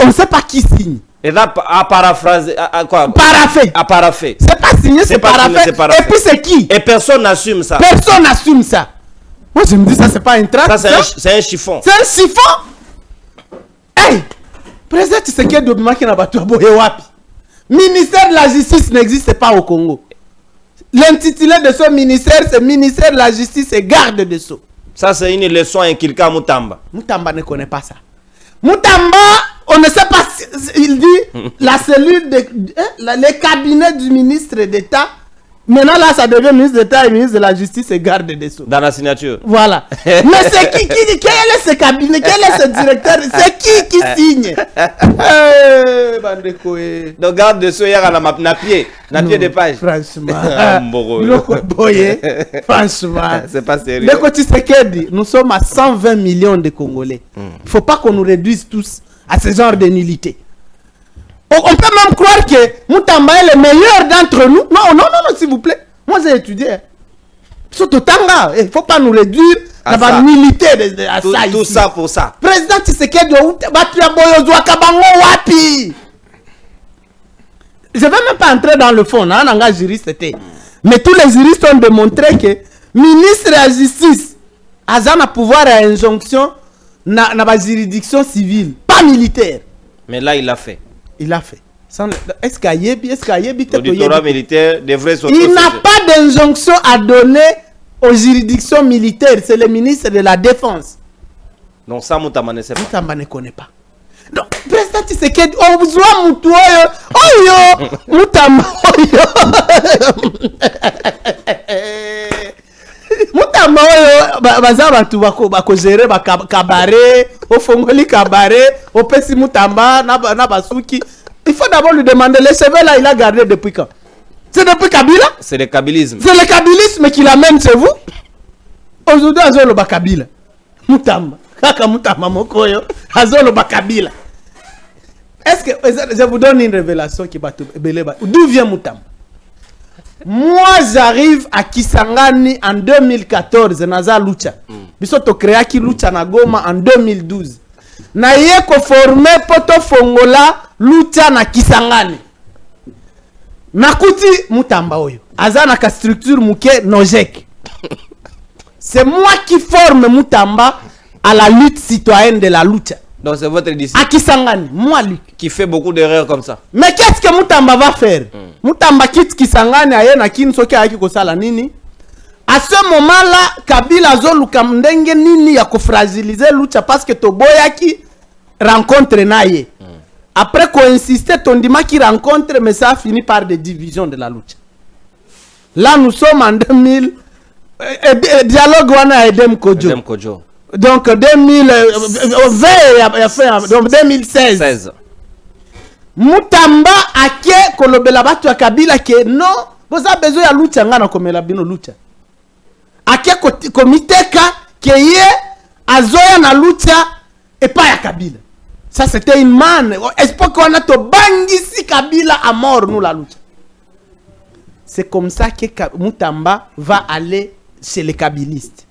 on ne sait pas qui signe. Et là, à paraphraser, à quoi? Paraphé. À paraphé. C'est pas signé, c'est paraphé. Et puis c'est qui? Et personne n'assume ça. Personne n'assume ça. Moi, je me dis, ça, c'est pas un tract. Ça, c'est un chiffon. C'est un chiffon. Hey! Président Tshisekedi Dobima qui n'a pas tout aboyé wapi. Ministère de la Justice n'existe pas au Congo. L'intitulé de ce ministère, c'est Ministère de la Justice et Garde des Sceaux. Ça, c'est une leçon inculquée à Moutamba. Moutamba ne connaît pas ça. Moutamba, on ne sait pas, il dit, la cellule, les cabinets du ministre d'État. Maintenant, là, ça devient ministre d'État et ministre de la Justice et Garde des Sceaux. Dans la signature. Voilà. Mais c'est qui quel est ce cabinet? Quel est ce directeur? C'est qui signe? Donc, Garde des Sceaux, hier, à la pied de page. Franchement. Franchement. C'est pas sérieux. De côté Tshisekedi, nous sommes à 120 millions de Congolais. Il ne faut pas qu'on nous réduise tous à ce genre de nullité. On peut même croire que Moutamba est le meilleur d'entre nous. Non, s'il vous plaît. Moi, j'ai étudié. Surtout Tanga. Il ne faut pas nous réduire à la nullité à ça. Tout ça pour ça. Président Tshisekedi, je ne vais même pas entrer dans le fond. Mais tous les juristes ont démontré que ministre de la Justice a un pouvoir à injonction dans la juridiction civile, pas militaire. Mais là, il l'a fait. Il l'a fait. Est-ce qu'il y a l'auditorat militaire devrait sortir. Il n'a pas d'injonction à donner aux juridictions militaires. C'est le ministre de la Défense. Donc ça, Moutamba ne sait pas. Moutamba ne connaît pas. Donc, président Tshisekedi, on vous voit Moutouoyo. Oh yo, Moutamba, oh yo. Moutamba, oh yo. Baza batu bako gérer cabaret, au fongoli cabaret, au pesi Moutamba, na basuki. Il faut d'abord lui demander, les cheveux là, il a gardé depuis quand? C'est depuis Kabila? C'est le kabylisme. C'est le kabylisme qui l'amène chez vous? Aujourd'hui, Azolo Bakabila. Moutamba. Kaka Moutamba Mokoyo. Azolo Bakabila. Est-ce que je vous donne une révélation qui va te beleba? D'où vient Moutamba? Moi, j'arrive à Kisangani en 2014, Naza Lucha. Bisoto créaki Lucha na Goma en 2012. Na yeko formé poto fongola Lucha na Kisangani. Nakuti Moutamba oyo. Azana ka structure muke Nojek. C'est moi qui forme Moutamba à la lutte citoyenne de la Lucha. Donc c'est votre disciple. À Kisangani, moi Luc. Qui fait beaucoup d'erreurs comme ça. Mais qu'est-ce que Moutamba va faire? Moutamba quitte Kisangani aye na kinsoki aye kosala nini? À ce moment-là, Kabila zoluka ndenge nini ya fragiliser Lucha parce que Toboyaki rencontre naye. Après qu'on insistait, Tondima qui rencontre, mais ça a fini par des divisions de la Lucha. Là, nous sommes en 2000. Dialogue wana Edem Kodjo. Donc 2020, donc 2016. Moutamba ake kolobela batu ya Kabila ke non, vous avez besoin ya Lucha ngana komela bino Lucha. Ake komite ka ke ye azoya na Lucha et pas ya Kabila. Ça c'était une manne. Espoir qu'on a to bangisi Kabila à mort nous la Lucha. C'est comme ça que Moutamba va aller chez les kabilistes.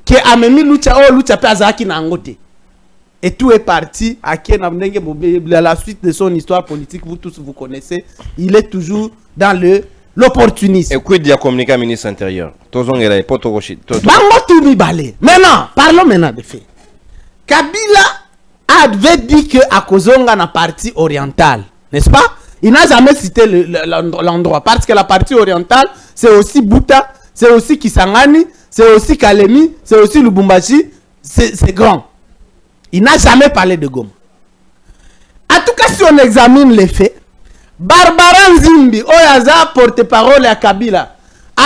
Que amemi Lucha oh Lucha pe azaki na ngote. Et tout est parti à la suite de son histoire politique, vous tous vous connaissez, il est toujours dans l'opportunisme. Et quid de la communication ministre intérieur? Maintenant, parlons maintenant des faits. Kabila avait dit que à Kozonga na partie orientale, n'est-ce pas? Il n'a jamais cité l'endroit parce que la partie orientale, c'est aussi Buta, c'est aussi Kisangani, c'est aussi Kalemi, c'est aussi Lubumbashi, c'est grand. Il n'a jamais parlé de Goma. En tout cas, si on examine les faits, Barbara Nzimbi, Oyaza porte-parole à Kabila,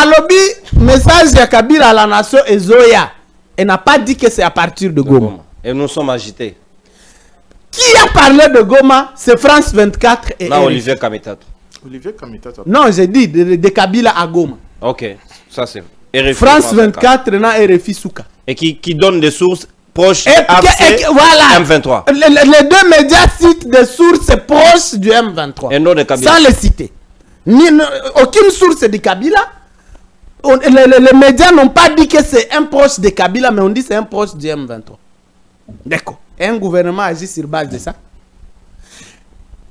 Alobi, message à Kabila à la nation et Zoya. Elle n'a pas dit que c'est à partir de Goma. Et nous sommes agités. Qui a parlé de Goma? C'est France 24 et non, Olivier Kamitato. Olivier Kamitato. Non, j'ai dit de Kabila à Goma. Ok, ça c'est France 24 et RFI Souka. Et qui donne des sources proches voilà. M23. Les deux médias citent des sources proches du M23. Et non de Kabila. Sans les citer. Aucune source de Kabila. Les médias n'ont pas dit que c'est un proche de Kabila, mais on dit que c'est un proche du M23. D'accord. Et un gouvernement agit sur base de ça.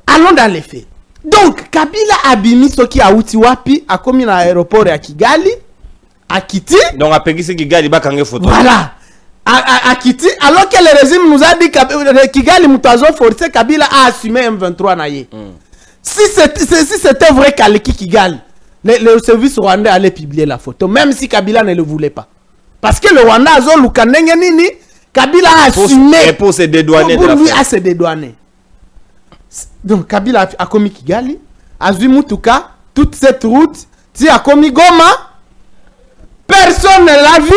Allons dans les faits. Donc, Kabila a bimi soki a Utiwapi, a commis à l'aéroport à Kigali, à Kiti. Donc, à Pegisi Kigali, il y a photo. Voilà. À Kiti, alors que le régime nous a dit que Kigali Moutazo forcé, Kabila a assumé M23 naïe. Si c'était vrai qu'Aleki Kigali, le service rwandais allait publier la photo, même si Kabila ne le voulait pas. Parce que le Rwanda a zo Lukanenge nini, Kabila a assumé pour se dédouaner pour lui à se dédouaner. Donc Kabila a commis Kigali, a vu Mutuka, toute cette route, si a commis Goma, personne ne l'a vu.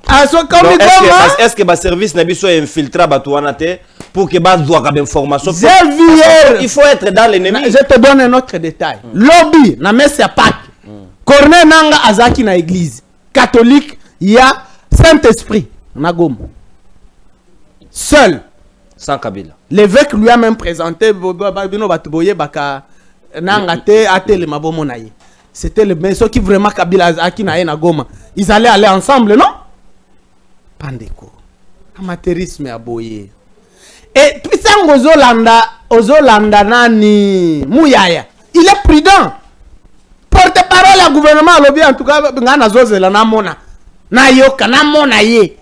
Est-ce que le service n'a pas été infiltré pour que les gens aient information? Il faut être dans l'ennemi. Je te donne un autre détail. Lobby, na messe ya Pâques. Corneille Nanga Azaki na église catholique, il y a Saint-Esprit. Nagom. Seul. Sans Kabila. L'évêque lui a même présenté c'était le maison qui vraiment Kabila Azaki na Nagoma. Ils allaient aller ensemble, non? Pandeko. Amateurisme à boyer. Et puis ça, Ozolanda nani Mouyaya. Il est prudent. Porte-parole à gouvernement lobby en tout cas ngana zozela na mona. Na yoka na mona ye.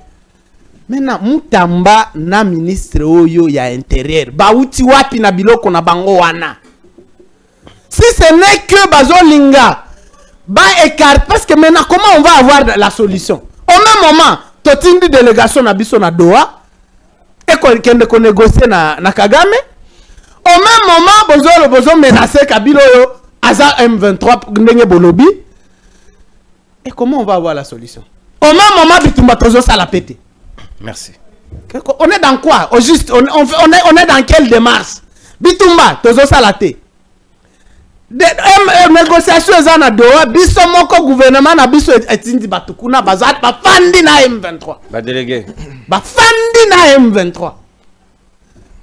Maintenant Mutamba na ministre oyo ya intérieur. Bauti wapi na biloko na bango wana. Si ce n'est que bazolinga ba écart parce que maintenant comment on va avoir la solution? Au même moment, totindi délégation na biso na Doha et qu'on négocie na Kagame. Au même moment, bozo menacer Kabila yo Aza M23 ndenge bolobi. Et comment on va avoir la solution? Au même moment, Bitumba tozo sala pété. Merci. On est dans quoi? Au juste, on est dans quelle démarche? Bitumba tozo sala té. Négociation ezana Doha, biso moko gouvernement na biso etindi batukuna bazat ba fandi na M23. Ba délégué. Ba fandi na M23.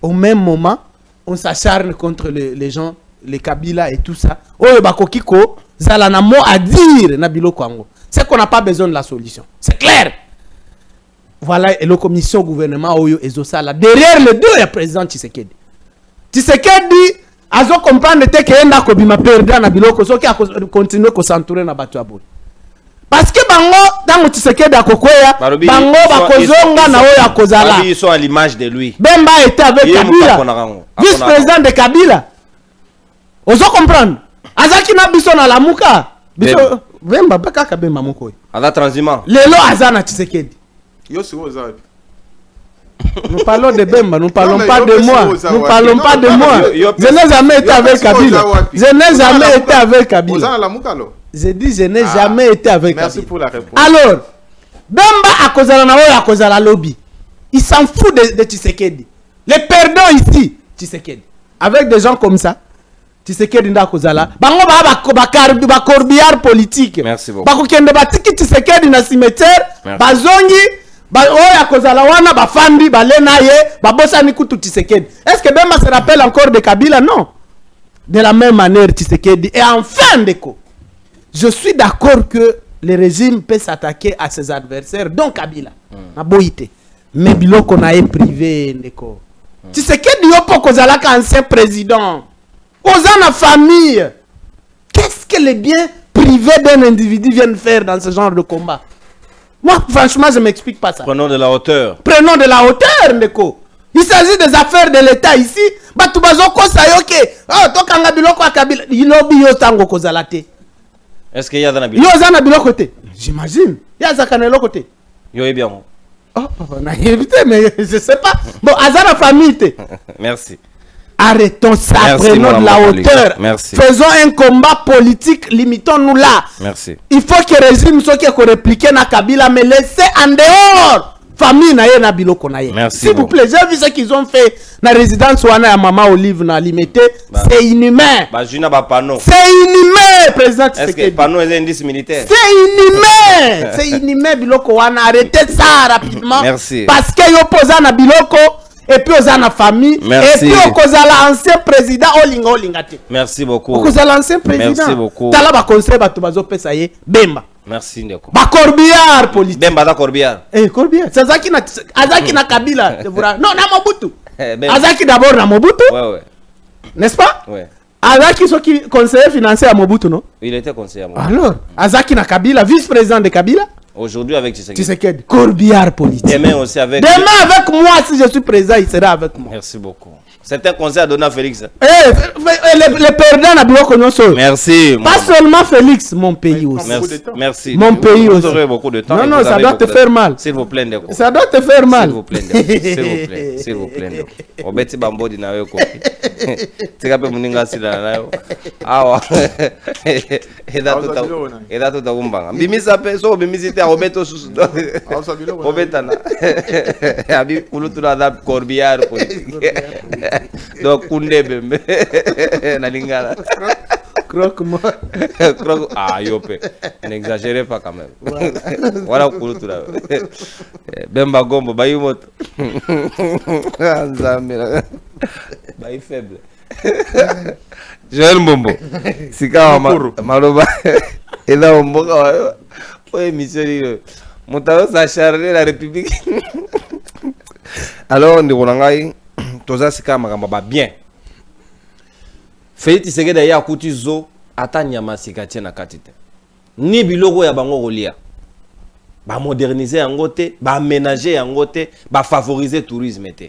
Au même moment, on s'acharne contre les gens, les Kabila et tout ça. Oyo bakokiko zalana mo à dire na biloko ango. C'est qu'on n'a pas besoin de la solution. C'est clair. Voilà et la commission gouvernement oyo ezosala. Derrière les deux, il y a président Tshisekedi. Tshisekedi azo comprendre que enda ko bima perdre na biloko soki a continuer ko s'entourer na batu abon. Parce que bango dans Tshisekedi akokoya bango bakozonga na oyo akozala. Ils sont à l'image de lui. Bemba était avec Kabila. Vice-président de Kabila. Ozo comprendre. Azaki na biso na lamuka. Biso Bemba baka kabemba moko. Ala transhumant. Lelo azana Tshisekedi. Yo si oza. Nous parlons de Bemba, nous parlons pas de moi. Nous parlons pas de moi. Je n'ai jamais été avec Kabila. Je n'ai jamais été avec Kabila. J'ai dit je n'ai jamais été avec Kabila. Merci pour la réponse. Alors, Bemba a kozala na oyo a kozala lobby. Il s'en fout de Tshisekedi. Les perdants ici, Tshisekedi. Avec des gens comme ça, Tshisekedi nda kozala. Bango ba corbillard politique. Merci beaucoup. Bako kende batiki Tshisekedi na cimetière, bazongi oya kozala wana bafandi balena ye babosa ni kutu Tshisekedi. Est-ce que Bemba se rappelle encore de Kabila? Non. De la même manière Tshisekedi. Et enfin Ndeko, je suis d'accord que le régime peut s'attaquer à ses adversaires, donc Kabila. Na boité. Mais biloko na e privé Ndeko. Tshisekedi yopo kozala ka ancien président. Ozana famille. Qu'est-ce que les biens privés d'un individu viennent faire dans ce genre de combat? Moi, franchement, je ne m'explique pas ça. Prenons de la hauteur. Prenons de la hauteur, Ndeko. Il s'agit des affaires de l'État ici. Est-ce qu'il y a dans la Bible? J'imagine. Il y a dans la côté. Il y a bien. Oh, mais je ne sais pas. Bon, Azana famille. Merci. Arrêtons ça, Merci, prenons de la hauteur. Merci. Faisons un combat politique, limitons-nous là. Merci. Il faut que le régime soit qui répliqué na Kabila, mais laissez en dehors. Famille na ye na biloko na ye. Merci. S'il vous plaît, j'ai vu ce qu'ils ont fait na résidence wana ya Maman Olive na Limité. C'est inhumain. C'est inhumain, président. Est-ce que panneau est un indice militaire? C'est inhumain. C'est inhumain biloko wana. Arrêtez ça rapidement. Merci. Parce que yo posa na biloko et puis oza na famille. Merci. Et puis okozala ancien président olinga te. Merci beaucoup. Okozala ancien président. Merci beaucoup. Tala ba conseil bato bazo pesa ye bemba. Merci Ndeko. Ba Corbiard politique. Bemba da Corbiard. Corbiard. Azaki na Kabila. Non, na Mobutu. Bemba. Azaki d'abord na Mobutu. Ouais. N'est-ce pas? Ouais. Azaki qui conseiller financier à Mobutu, non? Il était conseiller à Mobutu. Alors, Azaki na Kabila, vice-président de Kabila. Aujourd'hui avec Tshisekedi. Tshisekedi. Corbiard politique. Demain aussi avec... Demain avec moi, si je suis président, il sera avec moi. Merci beaucoup. C'est un conseil à donner à Félix. Le perdant a bloqué nos soeurs. Merci. Pas seulement Félix, mon pays aussi. Merci. Mon pays aussi. Vous aurez beaucoup de temps. Non, ça doit te faire mal. S'il vous plaît, Ndeko. Ça doit te faire mal. S'il vous plaît, S'il vous plaît. S'il vous plaît, Ndeko. Obeti bambodi na yo kopi. Tikape muninga sila na yo. Awa. Eda tuta kumbanga. Bimisa pe so bimisi te obeto susu. Obetana. Abi kulutuna da Corbiard politique. Donc Koundé Bembe na lingala. Croque-moi. Croque. Ah yopé. N'exagérez pas quand même. Voilà kulutuna. Bemba Gombo bayumoto. Nzambe. Bayi faible. Joël Mbombo. Sika maloba. Et là on mboka. Ouais émission Montao s'acharner la République. Alors on dit Ronangai. Toza sika makamba ba bien. Félix Tshisekedi ya kuti zo atanya masika tena katite. Ni biloko ya bango rolia. Ba moderniser yango te, ba aménager yango te, ba favoriser tourisme te.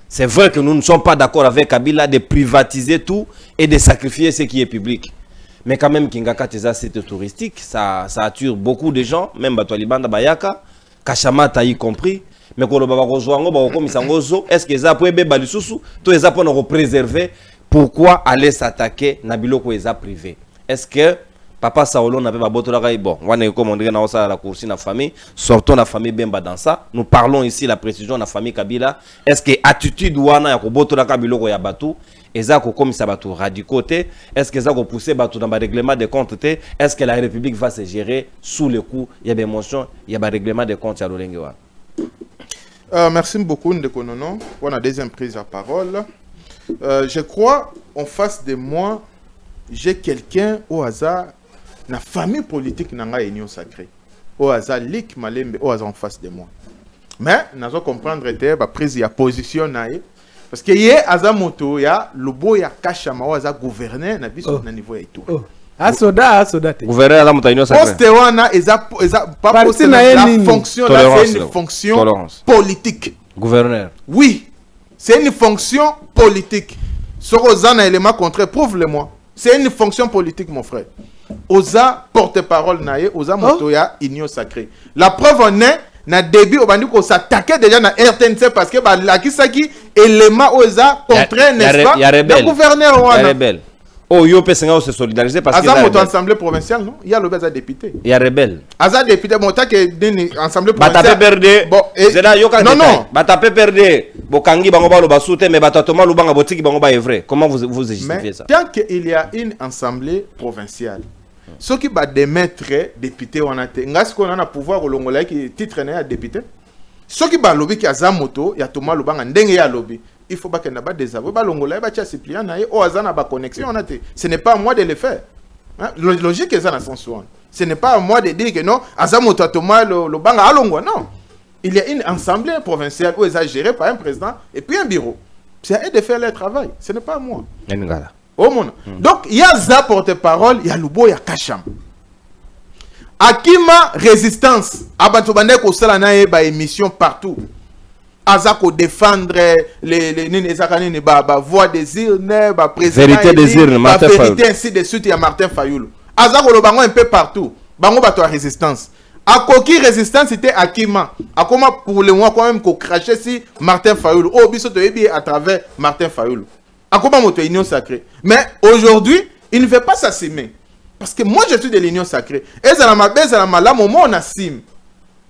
C'est vrai que nous ne sommes pas d'accord avec Kabila de privatiser tout et de sacrifier ce qui est public. Mais quand même Kingaka teza site touristique, ça attire beaucoup de gens, même Batoualibanda Bayaka, Kachamata y compris. Mais quand on va est-ce que ça peut être balisusu tout ça pour préserver? Pourquoi aller s'attaquer na biloko eza privé? Est-ce que papa Saolo n'a pas boto la bon on est comme on dirait dans la course na famille, sortons la famille Bemba dans ça. Nous parlons ici la précision na famille Kabila. Est-ce que attitude wana ya ko boto la biloko ya batu eza ko comme ça batu radicoté? Est-ce que ça ko pousser batu dans ba règlement de comptes? Est-ce que la République va se gérer sous le coup il y a des motions, il y a ba règlement de comptes ya lolenge wa? Merci beaucoup Ndeko Nono pour la deuxième prise de parole. Je crois en face de moi, j'ai quelqu'un au hasard, la famille politique n'a union sacrée. Au hasard, Lik Malembe, au hasard en face de moi. Mais, nous allons comprendre que la prise de position, parce que hier, hasard moto, il y a le beau, il y a Kachama, au hasard gouverner, na niveau et tout. Soda. Gouverneur la montagne sacrée. Poste wana pas possible la fonction là, c'est une fonction politique. Gouverneur. Oui, c'est une fonction politique. Sur Ozana élément contraire, prouve-le-moi. C'est une fonction politique, mon frère. Oza porte-parole naie, Oza motoya union sacrée. La preuve en est, na début au bandi ko s'attaquait déjà na RTNC parce que ba la kisaki élément Oza contraire n'est-ce pas? Le gouverneur wana. Rebelle. Oh, yo pesenga se solidariser parce que Aza moto assemblée provinciale non, il y a le beza député. Il y a rebelle. Aza député monta que deni assemblée provinciale. Batape perdre. Bon, zela yo ka. Non. Batape perdre. Bokangi bango ba lo basute mais batatoma lubanga botiki bango ba est vrai. Comment vous justifiez ça? Tant qu'il y a une assemblée provinciale, ce qui va démettre député on a te ngas ko na pouvoir olongola qui titre na député. Ce qui va lobby qui aza moto ya toma lubanga ndenge ya lobby. Il faut pas qu'il n'y ait pas des aveux. Ce n'est pas à moi de le faire. Logique est ça dans son soin. Ce n'est pas à moi de dire que non, non. Il y a une assemblée provinciale où est gérée par un président et puis un bureau. C'est à eux de faire leur travail. Ce n'est pas à moi. Donc, il y a ça porte-parole, il y a Lubo, il y a Kacham. Akima résistance. Abatobande ko sala na émission partout. Azako défendre les voix des urnes, vérité des urnes, Martin Fayoulou. Vérité ainsi de suite, il y a Martin Fayoulou. Azako le bango un peu partout. Bango bato résistance. A coquille résistance c'était Akima. A comment pour le mois quand même qu'on crachait si Martin Fayoulou. Oh biso to à travers Martin Fayoulou. Akoma moto union sacrée. Mais aujourd'hui, il ne veut pas s'assumer. Parce que moi, je suis de l'union sacrée. Et ça la moment on assume.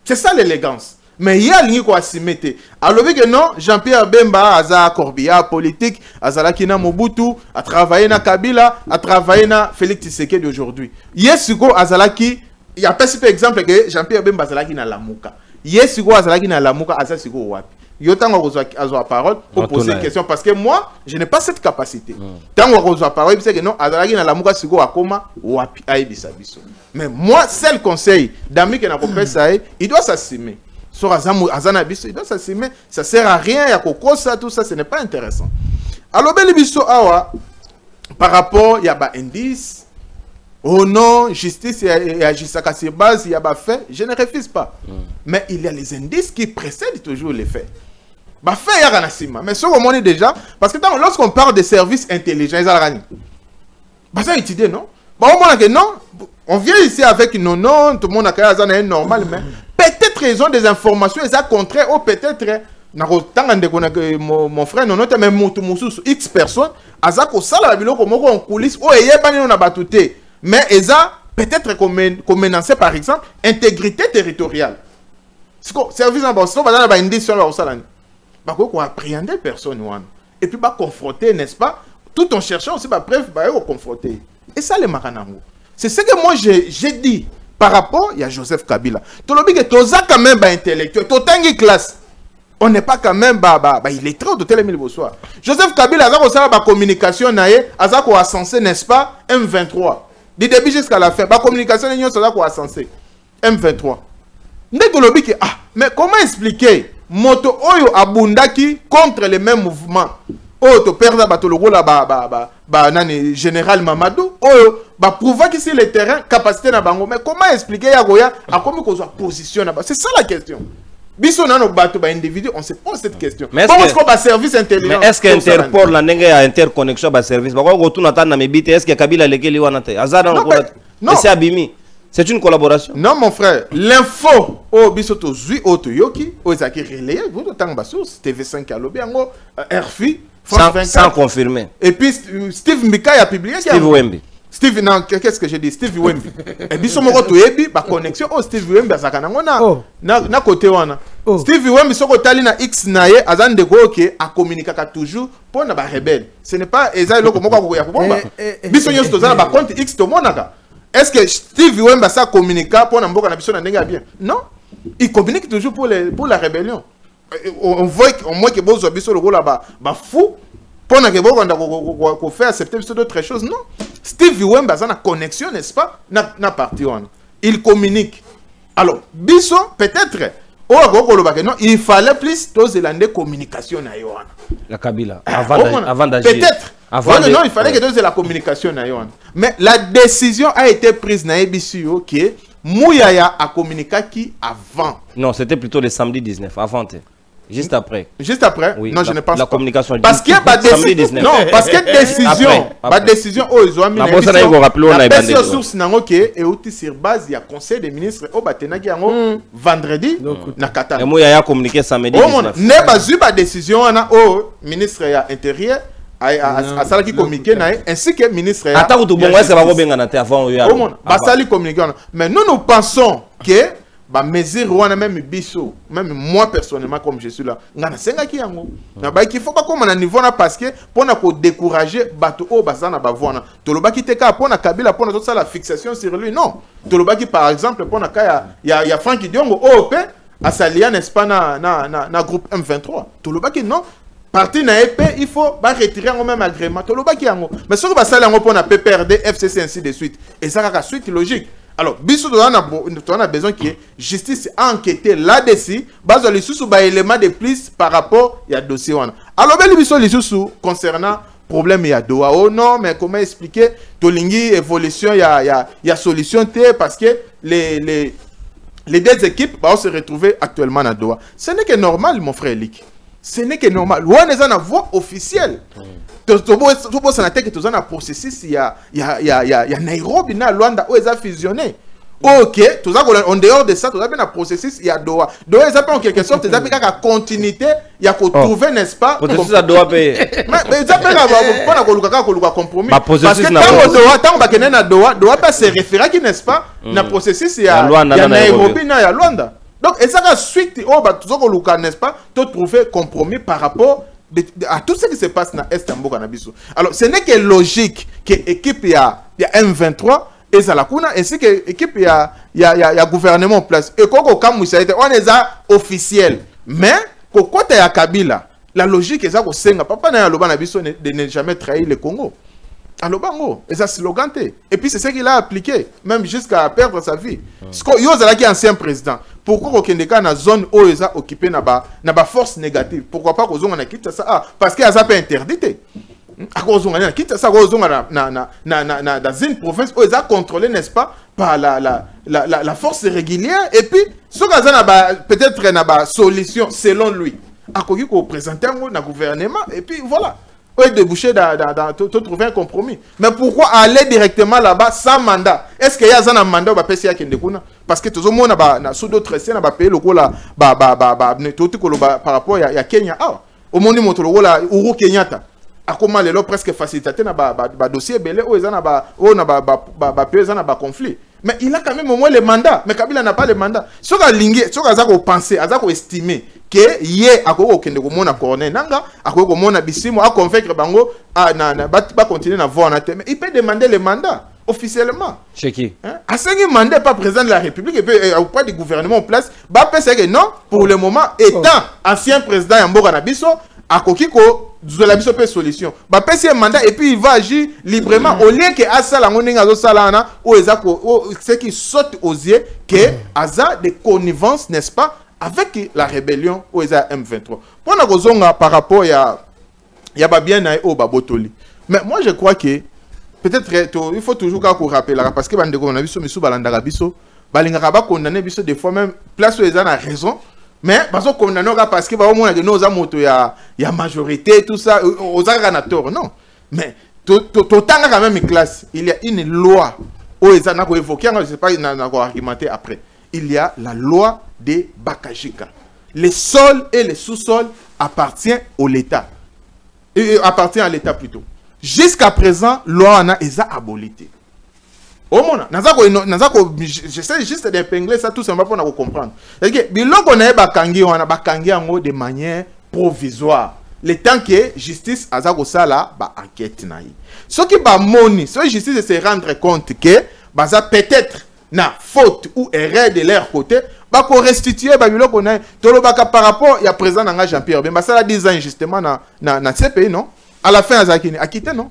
C'est ça l'élégance. Mais il y a l'union qui assume. Alors que non, Jean-Pierre Bemba, Aza Corbia, politique, Azala Kina Mobutu, a travaillé na Kabila, a travaillé na Félix Tshisekedi d'aujourd'hui. Yesugo Azalaki, il y a pas par exemple que Jean-Pierre Bemba Azalaki na Lamuka. Yesugo Azalaki na Lamuka, Azasigo Wapi. Yotango a la parole pour poser une question parce que moi je n'ai pas cette capacité. Tant qu'on a la parole, c'est que non, Azalaki na Lamuka Sigo Akoma Wapi Aïbisa Biso. Mais moi, seul conseil d'amis qui n'a pas fait ça, il doit s'assumer. Sur Azana Biso, il doit s'assumer. Ça sert à rien, il y a Koko, ça, tout ça, ce n'est pas intéressant. Alors, Beli Biso Awa, par rapport, il y a des indices. Oh non, justice et agissaka sur base, il y a des faits, je ne refuse pas. Mais il y a les indices qui précèdent toujours les faits. Bah fait il y a un mais ce qu'on est déjà parce que lorsqu'on parle de services intelligents, ils ont bah ça étudié non. Bah au moins que non, on vient ici avec non tout le monde a un normal mais peut-être ils ont des informations ils ont contraire ou peut-être mon frère non même X personnes azako sala biloko moko en coulisses ou eyebani on a batouté. Mais ils ont peut-être comme menacer par exemple intégrité territoriale. Service en boss, on va dans indice sur la salane. Bah quoi appréhender personne et puis bah confronter n'est-ce pas tout en cherchant aussi bah bref bah confronter. Et ça les maranango. C'est ce que moi j'ai dit par rapport il y a Joseph Kabila. Tout le monde toza quand même bah intellectuel, tout tangi classe. On n'est pas quand même il est trop de tel mille bonsoir. Joseph Kabila a ça bah communication naé a quoi censé n'est-ce pas M23. Du début jusqu'à la fin, la communication est censée M23. Mais comment expliquer moto oyo abundaki contre les mêmes mouvements? Oyo to perdre bato le rôle nani général Mamadou oyo prouver que c'est le terrain capacité na bango. Mais comment expliquer ya goya a comme qu'on soit position na? C'est ça la question. Biso nano bato ba individu, on se pose cette question. Mais est-ce qu'on va service intelligent? Mais est-ce que Interpol la ndenge ya interconnexion ba service ba ko tuna tana mebite est-ce que Kabila lekeli wana te azana ko non c'est abimi. C'est une collaboration. Non mon frère, l'info au biso to zui o to yoki o ezaki relayé vous to tang ba source TV5 alobi yango RFI sans confirmer. Et puis Steve Mbika a publié Steve Wemby. Steve, non, qu'est-ce que j'ai dit? Steve Wemby. Et puis, son mot de ba connexion. Oh, Steve Wemby, ça na côté wana. Steve Wemby, son côté na X naie, azan de go qui a communiqué toujours pour na ba rebelle. Ce n'est pas Eza loko moko ko ya bomba. Biso nyos tozana ba compte X to monaka. Est-ce que Steve Wemby ça communique pour na mboka na biso na ndenga bien? Non. Il communique toujours pour la rébellion. On voit au moins que bozo biso le rôle là-bas, fou. Pour faire accepter d'autres choses, non. Steve Wemba a une connexion, n'est-ce pas? Na parti on. Il communique. Alors, biso peut-être il fallait plus aux Zélandais communication na yoana. La Kabila avant d'agir. Peut-être. Non, il fallait que deux la communication na yoana. Mais la décision a été prise na ebisio qui Mouyaya a communiqué qui avant. Non, c'était plutôt le samedi 19 avant. Juste après. Juste après? Oui, non, je ne pense la pas. Communication. Parce qu'il y a pas de décision. Non, parce que décision. Pas décision. Oh, ils ont mis la source et aussi sur base, il y a conseil des ministres au Batenagi vendredi. Na Qatar. Et moi, il y a communiqué samedi. Ne pas eu pas décision au ministre intérieur. À ça qui communiqué ainsi que ministre. Attends, tout bon, est-ce que va revenir avant? Basali communiqué. Mais nous pensons que ba mesure wana même biso même moi personnellement comme je suis là ngana senga ki yango na ba ki faut pas comme na niveau na parce que pour na ko décourager bato o bazana ba vona to lobaki te ka pour na Kabila pour na toute ça la fixation sur lui non to lobaki par exemple pour na ka ya Franck Diongo OP à salia n'est-ce pas na groupe M23 to lobaki non parti na EP il faut ba retirer en même agrément to lobaki yango mais ce que ba sala yango pour na PPRD FCC ainsi de suite et ça ka suite logique. Alors, biso on a besoin que justice enquête là-dessus, base les sous éléments de plus par rapport à dossier wana. Alors beli biso les sous concernant problème ya Doha. Oh non, mais comment expliquer tolingi évolution ya solution T parce que les deux équipes vont se retrouver actuellement à Doha. Ce n'est que normal mon frère Lik. Ce n'est que normal. On est en voie officielle. Tout le processus, il y a Nairobi, na Luanda, où ils ont fusionné. Ok, tout ça, en dehors de ça, tout ça, il y a un processus, il y a Doha. Doha, en quelque sorte, il y a une continuité, il y a trouver, n'est-ce pas? Processus à Doha, mais ça peut avoir un compromis. Parce que tant que Doha, Doha peut se référer, n'est-ce pas? Dans le processus, il y a Nairobi, il y a Luanda. Donc, et ça, suite, tout ça, n'est-ce pas? Tu trouves compromis par rapport à tout ce qui se passe dans l'Est de Cannabis. Alors, ce n'est que logique que l'équipe, il y a M23, et ça la kuna ainsi que équipe il y a gouvernement en place et koko comme ça on est officiel mais côté ya Kabila la logique est ça ko senga papa na loba na biso de ne jamais trahir le Congo alobango et ça slogan et puis c'est ce qu'il a appliqué même jusqu'à perdre sa vie parce que yo zala qui ancien président pourquoi ko kende ka na zone où ils a occupé na ba force négative pourquoi pas ko zonga na quitte ça parce qu'il y a ça pas interdité quitte ça dans une province où ils ont contrôlé, n'est-ce pas, par la force régulière. Et puis, ce qu'on a peut-être une solution selon lui. À quoi qu'il présenter un gouvernement. Et puis voilà. Oui, déboucher trouver un compromis. Mais pourquoi aller directement là-bas sans mandat? Est-ce qu'il y a un mandat parce que tout le monde a sous d'autres essais, a payé le coup là, par rapport à Kenya. Au monde du monde, Uhuru Kenyatta. Comment les lois presque facilité na dossier belé où ils ont na conflit mais il a quand même au moins le mandat mais Kabila n'a pas le mandat ce qu'a lingué ce qu'a penser a estimer que yé a ko kende ko mona corner nanga a ko mona bisimo a convaincre bango ba continuer na voir na mais il peut demander le mandat officiellement chez qui à ce mandat pas président de la République et puis pas du gouvernement en place ba penser que non pour le moment étant ancien président ya mboka na biso a kokiko de la biso solution ba pesi un mandat et puis il va agir librement au lieu que asala ngoninga zo salana ou ce qui saute aux yeux que aza de connivence n'est-ce pas avec la rébellion ou M23 pour na kozonga par rapport ya ba bien na o ba botoli mais moi je crois que peut-être il faut toujours qu'on rappelle parce que bande ko na biso misu balanda biso balingaka ba condamner biso des fois même place où ils ont raison. Mais parce que nous avons la majorité, tout ça, aux tort, non. Mais quand même une classe, il y a une loi, où ils ont évoqué, je ne sais pas, ils ont argumenté après. Il y a la loi de Bakajika. Les sols et les sous-sols appartiennent à l'État. Appartiennent à l'État plutôt. Jusqu'à présent, la loi est abolie. Oh mon, j'essaie juste d'épingler ça tout simplement pour comprendre. Biloko na bakangi wana bakangi ango de manière provisoire. Le temps que justice azako sala ba enquête na yi. Ce qui ba moni, ce justice se rendre compte que baza peut-être na faute ou erreur de leur côté, ba ko restituer ba biloko na tolo baka par rapport ya président nga Jean-Pierre Bemba ça la 10 ans justement na ce pays non. À la fin azakini a quitté non.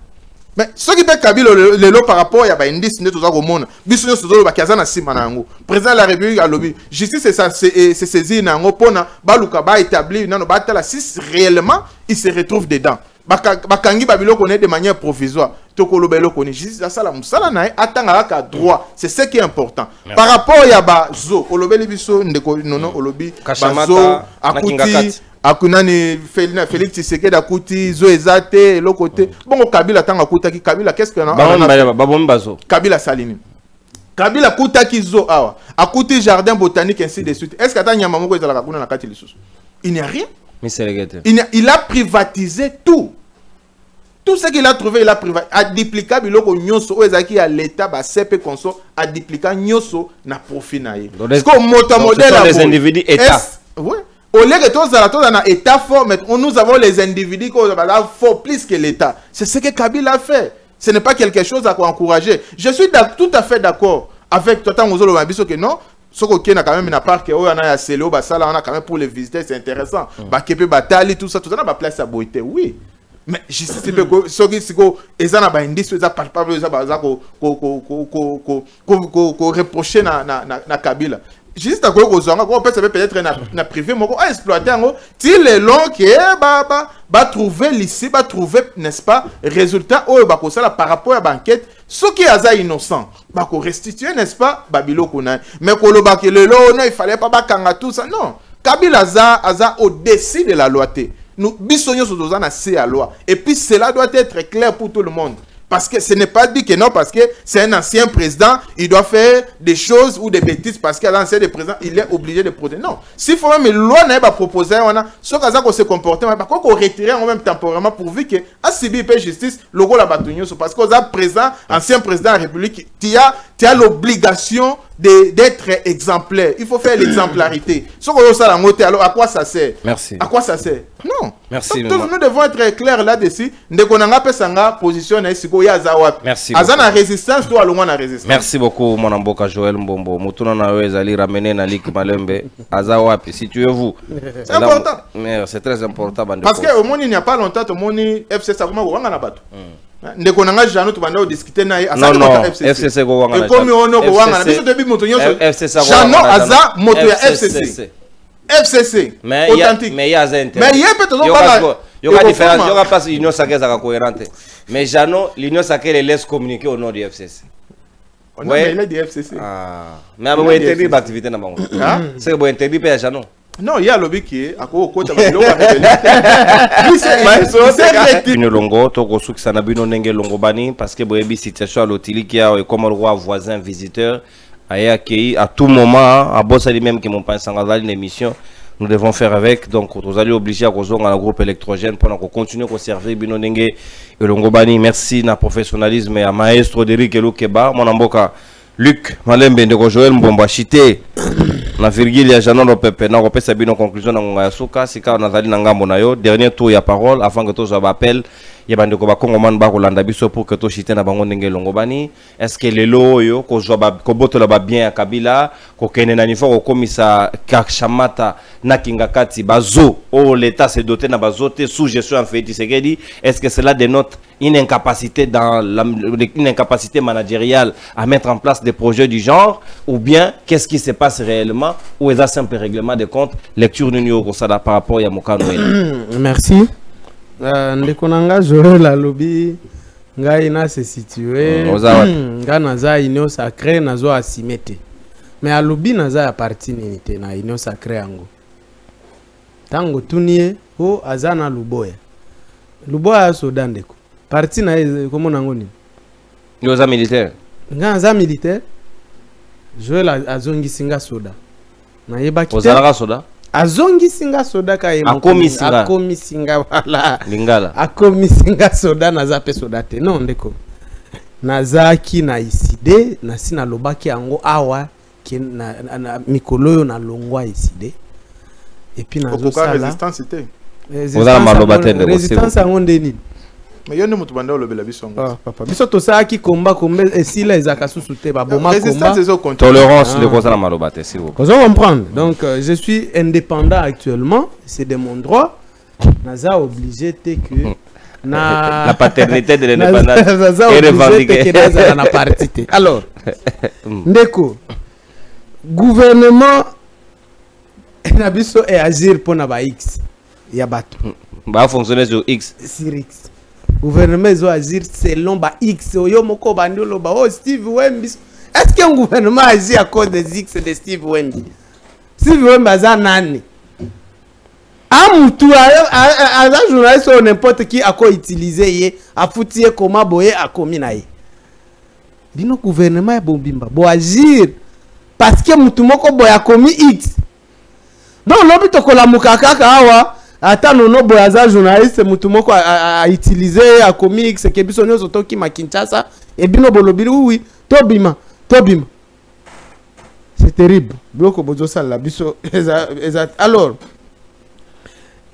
Mais ce qui peut Kabila le lot par rapport à indice ne tout ça au monde biso solo ba kiazana sima na ngo président de la République a lobby justice c'est saisi na ngo pona baluka ba établir nano batala si réellement il se retrouve dedans bakangi babilo connaît de manière provisoire toko lobelo connaît justice ça la musala na atanga ka droit c'est ce qui est important. Merci. Par rapport ya bazo olobeli biso ndeko nono olobi bazo akuti akunani Félix Tshisekedi akuti zo ezate le côté bon Kabila tanga kutaki Kabila qu'est-ce que bazo Kabila salini Kabila kutaki zo awa akuti jardin botanique ainsi de suite est-ce que ata nyama moko ezala kuna na kati lisusu il n'y a rien mais il a privatisé tout ce qu'il a trouvé il a privatisé a dupliqué biloko nyonso o ezaki ya l'état ba CP conso a dupliqué nyonso na profit na ye parce que moto modèle les individus état oui. Au lieu que tous dans l'État fort, nous avons les individus qui sont forts plus que l'État. C'est ce que Kabila a fait. Ce n'est pas quelque chose à encourager. Je suis tout à fait d'accord avec toi, que non. Ce qu'on a quand même une part que on a scellé, on a quand même pour les visiter, c'est intéressant. Bakepe batali tout ça na ba place à boité. Oui. Mais je sais que ce qui ils ont ba indice, ils ont palpable, ils ont reproché na Kabila. Juste à quoi on peut peut-être na privé mais on exploiter si les longs qui va trouver l'ici va trouver n'est-ce pas résultat ou ba ça par rapport à l'enquête ceux qui sont innocents va restituer n'est-ce pas babilo kuna mais ko lo ba que le long non il fallait pas bakanga tout ça non Kabila aza au-dessus de la loi nous bisognos sur na c'est la loi et puis cela doit être clair pour tout le monde Parce que ce n'est pas dit que non, parce que c'est un ancien président, il doit faire des choses ou des bêtises parce qu'à l'ancien président, il est obligé de protéger. Non. S'il faut même loi n'a pas proposé, on a ce qu'on se comporte, par contre, qu'on retire en même temporairement pourvu que à Sibi paie justice, le rôle à Batounios, parce qu'on a présent, ancien président de la République, tu as l'obligation d'être exemplaire. Il faut faire l'exemplarité. Ce qu'on a ça la montée, alors à quoi ça sert? Merci. À quoi ça sert? Non. Merci. Nous devons être clairs là-dessus. Merci. Azana résistance, toi, le moins résistance. Merci beaucoup, mon amboka Joël Mbombo. Moutuna na wezali ramener na lik malembe. Azawapi, situez-vous. C'est important. C'est très important. Parce qu'au moins, il n'y a pas longtemps, au moins, FC Sakuma, on a battu. Ndeko nanga jano tu banda discuter na FCC go wanga na komi ono go wanga na biso debi moto nyonso jano aza moto ya FCC authentique mais ya zente mais yé peut to pas yoka différence yoka pas l'union sacrée ça cohérente mais jano l'union sacrée les laisse communiquer au nom du FCC ouais il est du FCC mais on interdit l'activité na bango c'est bon interdit pas jano. Non, il y a lobby qui est à côté une longo toko suki sana bino nenge longo bani parce que boyebi situation à l'hôtel qui a comme le roi voisin visiteur a accueilli à tout moment à bossa lui même qui m'ont pensé en une émission nous devons faire avec donc vous allez obliger à causer un groupe électrogène pendant qu'on continue à servir bino nenge et longo bani merci na professionnalisme et à maestro Derrick Elokeba mon amboka Luc Malembe ndeko Joël Mbomba chité na virgule ya Janon Pepe na kopesa bino conclusion na ngonga ya suka sika nazali na ngambo na yo dernier tour ya parole avant que tous appel ya bandeko ba Kongoman ba kolanda biso pour que to chité na bango ndenge longo bani est-ce que lelo yo ko joba ko botola ba bien ya Kabila ko kene na niveau ko komisa Kashamata na Kingakati bazo o l'état s'est doté na bazote sous gestion en fait Tshisekedi est-ce que cela dénote une incapacité une incapacité managériale à mettre en place des projets du genre ou bien qu'est-ce qui se passe réellement ou est-ce un simple règlement de compte lecture numéro par rapport à Mokano? Merci. Ndekonanga Joël la lobby ngai na se situé nga naza union sacrée nazo asimete mais a lobby naza ya parti ninité na union sacrée yango tango tunie o azana luboya soda ndeko parti na komo nango ni yoza militaire nga za militaire Joël azongi singa soda na yebaki ozalaka soda azongi singa soda ka ye akomi singa wala lingala akomi singa soda na zape soda te non ndeko nazaki na iside na sina lobaki yango awa ke na mikolo na longwa iside et puis na zo sala résistance était résistance yango ndeni mais yone mutu banda olobela biso ngo papa biso to saki komba esila ezaka susu te ba boma komba tolérance le cosa na malobate s'il vous plaît. Vous comprendre donc je suis indépendant actuellement c'est de mon droit naza obligé te que la paternité de l'indépendance est revendiquée na parti alors ndeko gouvernement na biso et agir pour na ba X ya bato ba fonctionner sur X sur X gouvernement doit agir selon ba X oyo moko bandolo ba oh Steve Wemby est-ce qu'un gouvernement agit à cause des X de Steve Wemby? Steve Wemby aza nani amutu a journaliste ou n'importe qui a quoi utiliser ye a foutu comment boye a commis na ye bino gouvernement ya bombimba bo agir parce que mutu moko boye a commis X donc l'obito ko la mukaka awa ata nono boyaza journaliste mutu moko a utiliser a comics que biso nyoso toki makinchasa et bino bolobiri oui tobima c'est terrible bloko bozo sala biso alors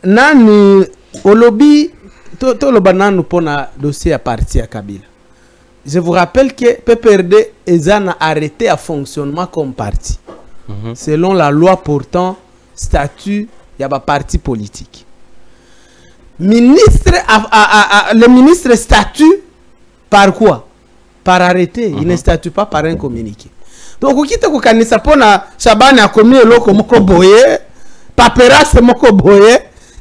nani olobi to loba nanu pona dossier à parti à Kabila. Je vous rappelle que PPRD a arrêté à fonctionnement comme parti selon la loi portant statut il y a un parti politique. Le ministre statue par quoi? Par arrêté. Il ne statue pas par un communiqué. Donc, vous quittez Kanisa Pona, Chabane a commis le moko boye, paperasse moko boye,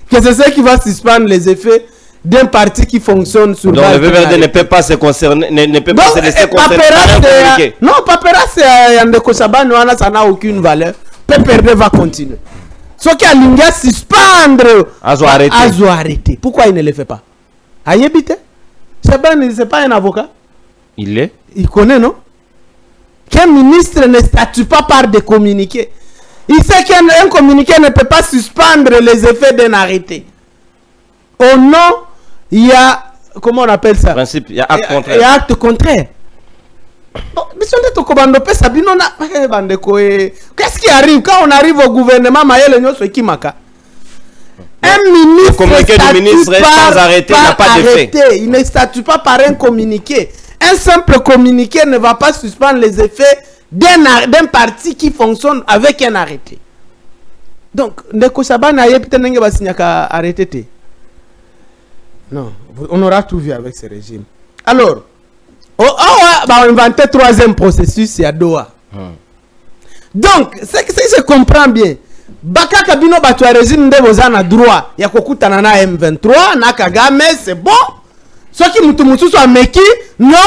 que c'est ça qui va suspendre les effets d'un parti qui fonctionne sur donc le VVD ne peut pas se concerner, ne peut pas se laisser concerner. Non, paperasse Yandeko Chabane, ça n'a aucune valeur. PPRD va continuer. Ce qui a l'ingé suspendre, arrêté. Pourquoi il ne le fait pas? Ayébite. Chabani, c'est pas un avocat. Il est. Il connaît, non? Qu'un ministre ne statue pas par des communiqués. Il sait qu'un communiqué ne peut pas suspendre les effets d'un arrêté. Au nom, il y a, comment on appelle ça? Principe, il y a acte contraire. Il y a acte contraire. Qu'est-ce qui arrive quand on arrive au gouvernement? Un ministre, communiqué du ministre sans arrêter n'a pas d'effet. Il ne statue pas par un communiqué. Un simple communiqué ne va pas suspendre les effets d'un parti qui fonctionne avec un arrêté. Donc, Ndeko Chabani a peut-être signé arrêté. Non, on aura tout vu avec ce régime. Alors, on va inventer le troisième processus, c'est à Doha. Donc, c'est que je comprends bien. Baka Kabino Batua régime de Bozana droit. Yakokuta Nana M23, Nakagame, c'est bon. Ceux qui mutu soit meki, non,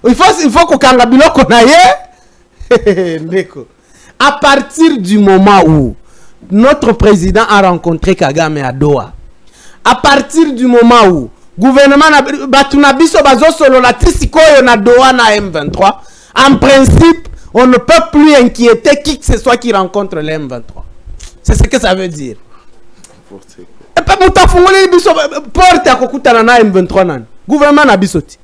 il faut que Kangabino konaye. À partir du moment où notre président a rencontré Kagame à Doha, à partir du moment où gouvernement Batunabiso Bazo solo la Tisikoyo na Doha na M23, en principe, on ne peut plus inquiéter qui que ce soit qui rencontre les M23. C'est ce que ça veut dire. Et puis, porte à Kokutana na M23 nan. Gouvernement na bisoti.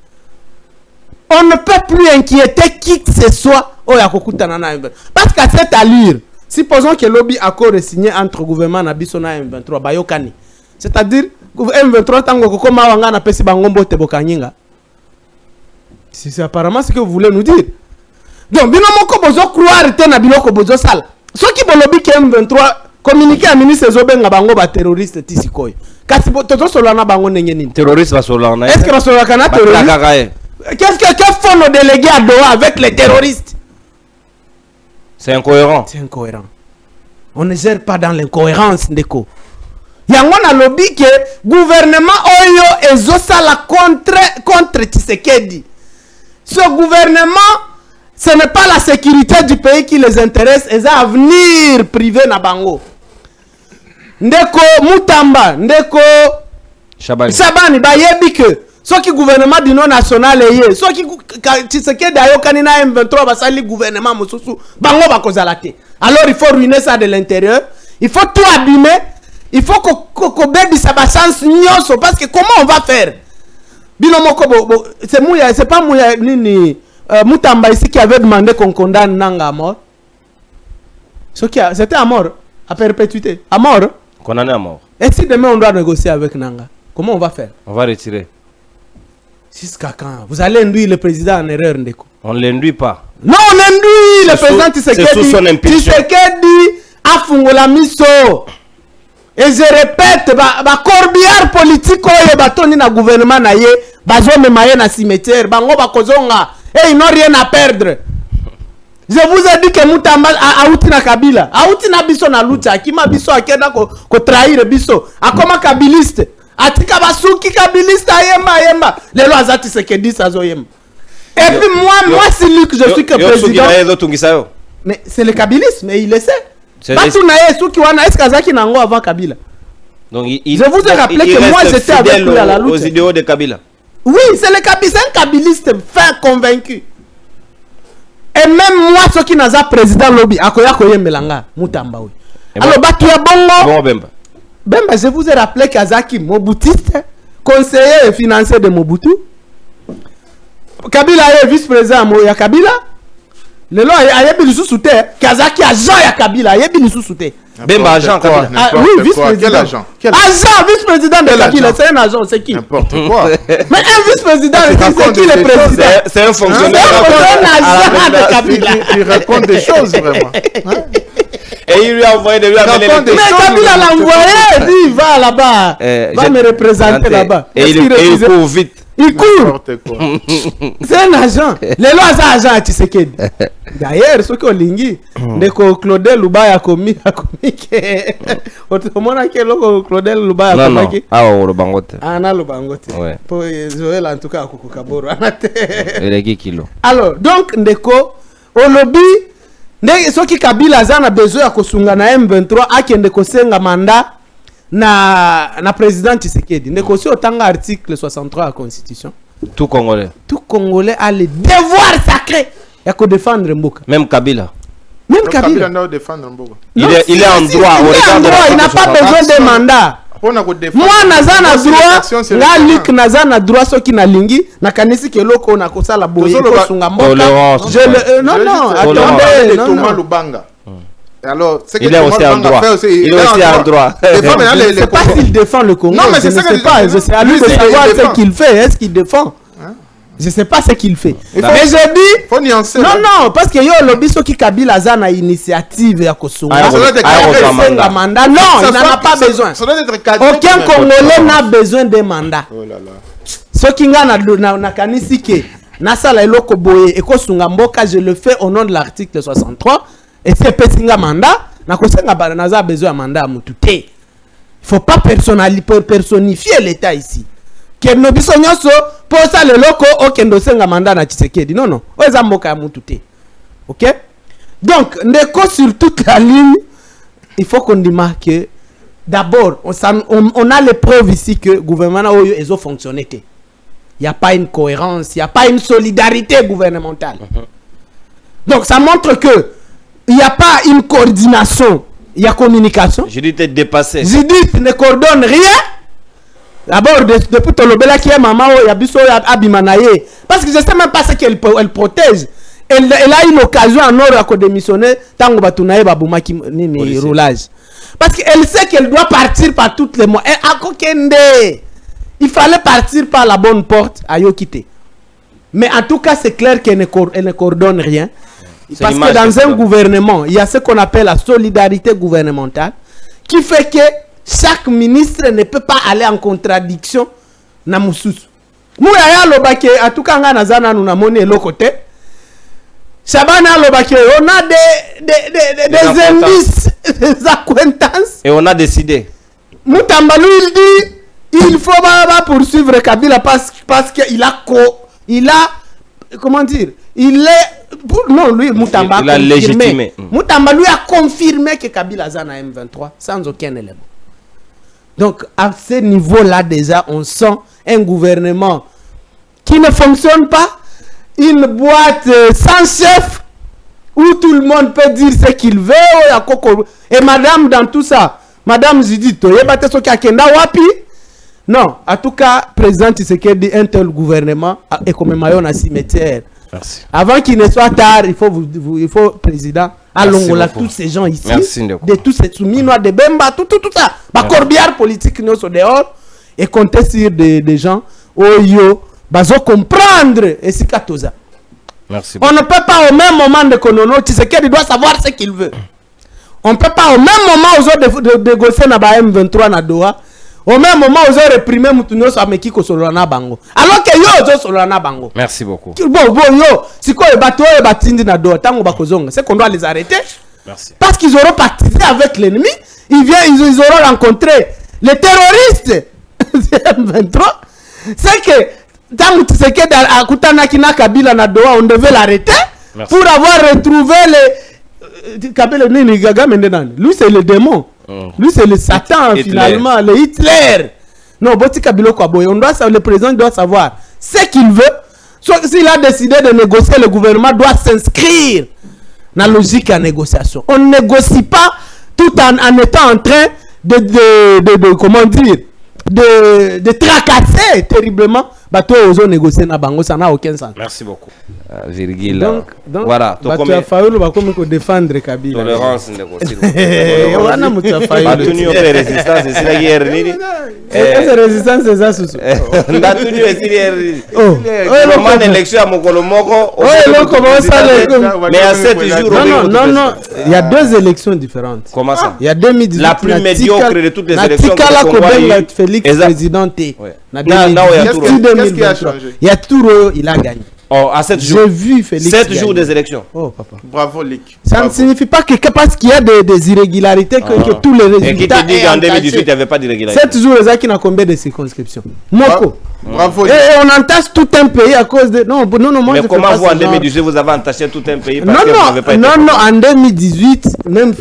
On ne peut plus inquiéter qui que ce soit au Yakokutana na M23. Parce qu'à cette allure, supposons que le lobby accord est signé entre gouvernement na biso na M23 bayokani. C'est-à-dire M23 tango kokoma wanga na pesi bangombo te bokanyinga. C'est apparemment ce que vous voulez nous dire. Donc bino moko bozo croire te na biloko bozo sala. Ceux qui bon lobby que M23 communiquer à ministre Zobenga bango ba terroriste tisikoy. Kasi toto solo na bango ndenge nini? Terroriste va solo na. Est-ce que va solo kana terroriste? Qu'est-ce que font nos délégués à Doha avec les terroristes? C'est incohérent. C'est incohérent. On ne gère pas dans l'incohérence, Ndeko. Yango na lobby que gouvernement oyo ezosala contre Tshisekedi. Ce gouvernement, ce n'est pas la sécurité du pays qui les intéresse, et ça avenir privé na bango. Ndeko Mutamba, Ndeko Chabani bayebi que ce qui gouvernement du non national est, ce qui Tshisekedi ayo kanina M23 basali gouvernement mususu bango bakozalate. Alors il faut ruiner ça de l'intérieur, il faut tout abîmer, il faut que baby ça chance nyonso parce que comment on va faire? Binomoko c'est pas Mouya nini Mutamba ici qui avait demandé qu'on condamne Nanga à mort. C'était à mort, à perpétuité, à mort. Condamné à mort. Et si demain on doit négocier avec Nanga, comment on va faire? On va retirer. Jusqu'à quand? Vous allez induire le président en erreur, Ndeko? On ne l'induit pas. Non, on induit le président Tshisekedi. C'est sous son impulsion. Tshisekedi a fungola miso. Et je répète, corbillard politique oye batoni na gouvernement na ye, bazo me maye na cimetière, bango bakozonga. Et ils n'ont rien à perdre. Je vous ai dit que Mutamba a outi na Kabila, a outi na biso na lucha, akima biso akenda ko trahir biso, akoma kabiliste, atika basuki kabiliste ayemba, lelo azati Tshisekedi sazo yemba. Et puis moi c'est lui que je suis que président. Mais c'est le kabilisme, mais il le sait. Batu na ye suki wana est-ce kazaki nango avant Kabila. Donc je vous ai rappelé que moi j'étais avec lui à la lutte. Aux idéaux de Kabila. Oui, c'est le kabiliste, un kabiliste fin convaincu. Et même moi, ceux qui n'ont pas président lobby, akoya koye melanga, Mutamba oui. Alors, Batuya Bongo. Bemba. Bemba, je vous ai rappelé qu'Azaki Mobutiste, conseiller et financier de Mobutu. Kabila est vice-président Moya Kabila. Le lot a yebi soute. Kazaki agent ya Kabila, yebi soute. Bemba agent Kabila. Oui, vice-président. Agent vice-président de Kabila, c'est un agent, c'est qui? N'importe quoi. Mais un vice-président, c'est qui le président? C'est un fonctionnaire. C'est un agent de Kabila. Il raconte des choses vraiment. Et il lui a envoyé de lui amener mais Kabila l'a envoyé, il dit va là-bas, va me représenter là-bas. Et il court vite. Il court. C'est un agent. Les lois sont agents à Tshisekedi. D'ailleurs, ce que Lingi, Ndeko Claudel Lubaya a commis que autrement que Claudel Lubaya a commis. Ah, au Lubangote. Ah, na Lubangote. Ouais. Pour Joël en tout cas à Kukukaboro. Et les kilos. Alors, donc Ndeko au lobby, ce qui Kabila a besoin à Kosunga na M23 a qui Ndeko senga mandat na président Tshisekedi. Ndeko si autant article 63 de la Constitution. Tout Congolais. Tout Congolais a le devoir sacré de défendre Mboka. Même Kabila. Même Kabila. Il est en droit. Il n'a pas besoin de mandat. Moi, Nazana droit, la Luc Nazana droit, ceux qui n'a lingi, n'a kanisi que l'oko na kosa la boye, non, attendez, non. Alors, il est aussi en droit. Il est aussi en droit. Je ne sais pas s'il défend le Congo. Non, mais je ne sais pas. C'est à lui de savoir ce qu'il fait. Est-ce qu'il défend? Je ne sais pas ce qu'il fait. Mais je dis. Faut nuancer. Non, non, parce que yo lobby qui Kabila Zana initiative ya Kosonga. Non, il n'en a pas besoin. Aucun Congolais n'a besoin de mandat. Oh là là. Ce qui na kanisi ke nasala eloko boye e Kosonga mboka, je le fais au nom de l'article 63 et c'est pesinga mandat na kosenga naza besoin de mandat mutu te. Il faut pas personnifier l'état ici. Que no biso nyonso pour ça le loko okendo senga mandat na Tshisekedi. Non non, oza mboka mutu te. OK? Donc, ndeko sur toute la ligne, il faut qu'on démarque que d'abord on a les preuves ici que le gouvernement a fonctionné. Il n'y a pas une cohérence, il n'y a pas une solidarité gouvernementale. Donc ça montre que il n'y a pas une coordination, il y a communication. Je dis t'es dépassé. Je dis ne coordonne rien. D'abord, depuis ton lobela qui est maman, il y a biso abimanaye. Parce que je ne sais même pas ce qu'elle protège. Elle a eu l'occasion en or à démissionner tant que tu as un roulage. Parce qu'elle sait qu'elle doit partir par toutes les moyens. Il fallait partir par la bonne porte à Yokite. Mais en tout cas, c'est clair qu'elle ne coordonne rien. Parce que dans un gouvernement, il y a ce qu'on appelle la solidarité gouvernementale qui fait que chaque ministre ne peut pas aller en contradiction na mususu. Mouyaya lobake, en tout cas, nous avons le côté. Shabana lobake, on a des indices, des acquaintances. Et on a décidé. Moutambalou, il dit il faut poursuivre Kabila parce qu'il a comment dire, il est non, lui Moutamba il a légitimé. Moutamba lui a confirmé que Kabila Zana M23 sans aucun élément. Donc à ce niveau-là déjà on sent un gouvernement qui ne fonctionne pas, une boîte sans chef où tout le monde peut dire ce qu'il veut. Et madame dans tout ça, madame Judith, non, en tout cas, président Tshisekedi, un tel gouvernement est comme un cimetière. Merci. Avant qu'il ne soit tard, il faut président, allons là tous ces gens ici, de tous ces soumis, de Bemba, tout ça, ma corbière politique nous sont dehors et compter sur des gens yo bazo comprendre et c'est katoza. Merci. On ne peut pas au même moment de Konono, Tshisekedi doit savoir ce qu'il veut. On ne peut pas au même moment aux autres de négocier na ba M23 na Doha. Au même moment, vous avez réprimé Moutounio Sameki Kosolana Bango. Alors que yo, zo Solana Bango. Merci beaucoup. Bon, yo, si quoi les bateaux et batindi na Doha, tango bakozonga, c'est qu'on doit les arrêter. Merci. Parce qu'ils auront participé avec l'ennemi, ils auront rencontré les terroristes. M23. C'est que tango Tshisekedi à Kutana Kina Kabila na Doha, on devait l'arrêter pour avoir retrouvé les Kabila Nini Gaga Mendenan. Lui, c'est le démon. Lui, c'est le Satan, Hitler. Finalement, le Hitler. Non, le président doit savoir ce qu'il veut. S'il a décidé de négocier, le gouvernement doit s'inscrire dans la logique à négociation. On ne négocie pas tout en étant en train comment dire, de tracasser terriblement. Bateau aux négocier na bango, ça n'a aucun sens. Merci beaucoup. Virgile. Donc voilà. Tu as failli le défendre Kabila. Tolérance négocier. On a failli. Tenu opé résistance, c'est la guerre nini. Est-ce résistance c'est ça sous. On a tenu hier. Oh, le élection à Mokolomoko. Oh, comment ça mais à 7 jours. Non, il y a deux élections différentes. Comment ça? Il y a 2018. La plus médiocre de toutes les élections. Félix présidenté. Qu'est-ce qui a changé? Il y a Touro, il a gagné. Oh, à 7 jours. J'ai vu Félix. 7 jours des élections. Oh, papa. Bravo, Lick. Ça ne signifie pas que parce qu'il y a des irrégularités que tous les résultats. Et qui te dit qu'en 2018, il n'y avait pas d'irrégularité? 7 jours, les qui n'a combien de circonscriptions? Moko. Bravo. Et on entache tout un pays à cause de... Non, moi mais je comment fais vous, pas en 2018, vous avez entaché tout un pays non, parce que vous n'avez pas été... non, en 2018, même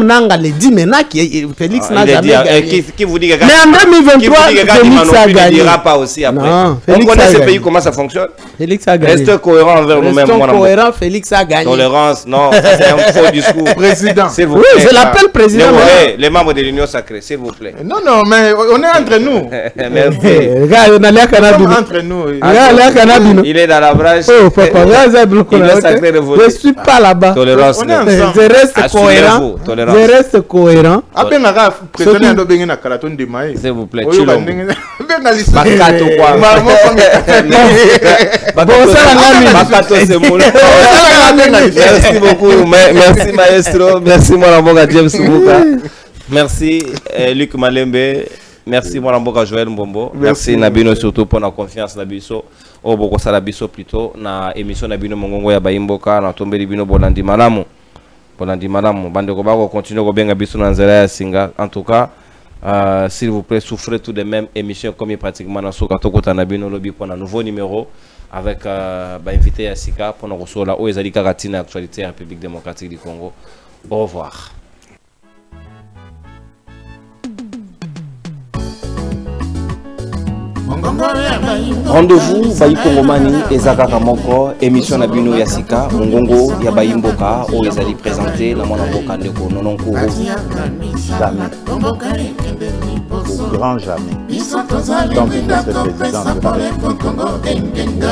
Nanga le dit maintenant que Félix n'a jamais gagné. Qui vous dit que... Mais en 2023, Félix a gagné. Il ne dira pas aussi après. Non, on connaît ce pays, comment ça fonctionne. Félix a gagné. Restez cohérent envers nous-mêmes. Restons cohérents, Félix a gagné. Tolérance, non, c'est un faux discours. Président. S'il vous Oui, plaît. je l'appelle président. Les membres de l'Union sacrée, s'il vous plaît. Non, mais on est entre nous. Merci. Entre nous. Il est dans la branche. Oh, papa, je ne suis pas là-bas. Tolérance. Je reste cohérent. Je reste cohérent. S'il vous plaît. Bakato quoi. Merci beaucoup. Merci maestro. Merci Mwanamboka James Mbuka. Merci Luc Malembe. Merci Mwanamboka Joël Mbombo. Merci Nabino surtout pour la confiance Nabiso. Au Boko Salabiso plutôt na émission Nabino Mongongo ya Baimboka na tombe Libino Bolandi Malamu. Bolandi Malamu. Bande ko bako continuer ko benga biso na nzela ya singa. En tout cas, s'il vous plaît, souffrez tout de même émission comme pratiquement dans Soka Tokota Nabino Lobby pour un nouveau numéro avec invité à Sika pour nous recevoir là où ils allaient caratiner l'actualité République démocratique du Congo. Au revoir. Rendez-vous Bayi Kongomani Ezaka Moko émission na bino ya Sika Mongongo ya Bayimboka où ils allaient présenter la Mwanamboka Ndeko Nononkuru. Jamais. Au grand jamais. Tant que je serai président de la République.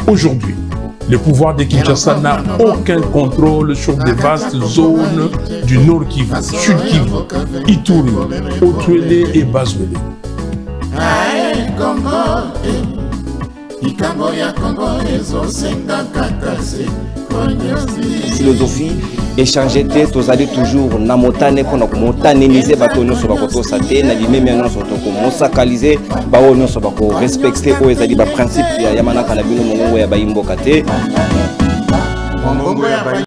Aujourd'hui, le pouvoir de Kinshasa n'a aucun contrôle sur des vastes zones du Nord Kivu, Sud Kivu, Ituri, Otuele et Bazwele. Philosophie échanger tête aux allez toujours na motane qu'on a motanéliser batonyo sur bakoto saté na limé bien non sur toko mosakaliser baonyo sur bako respecter o ezali ba principe ya yamana kana bino mongongo ya Bayimboka te.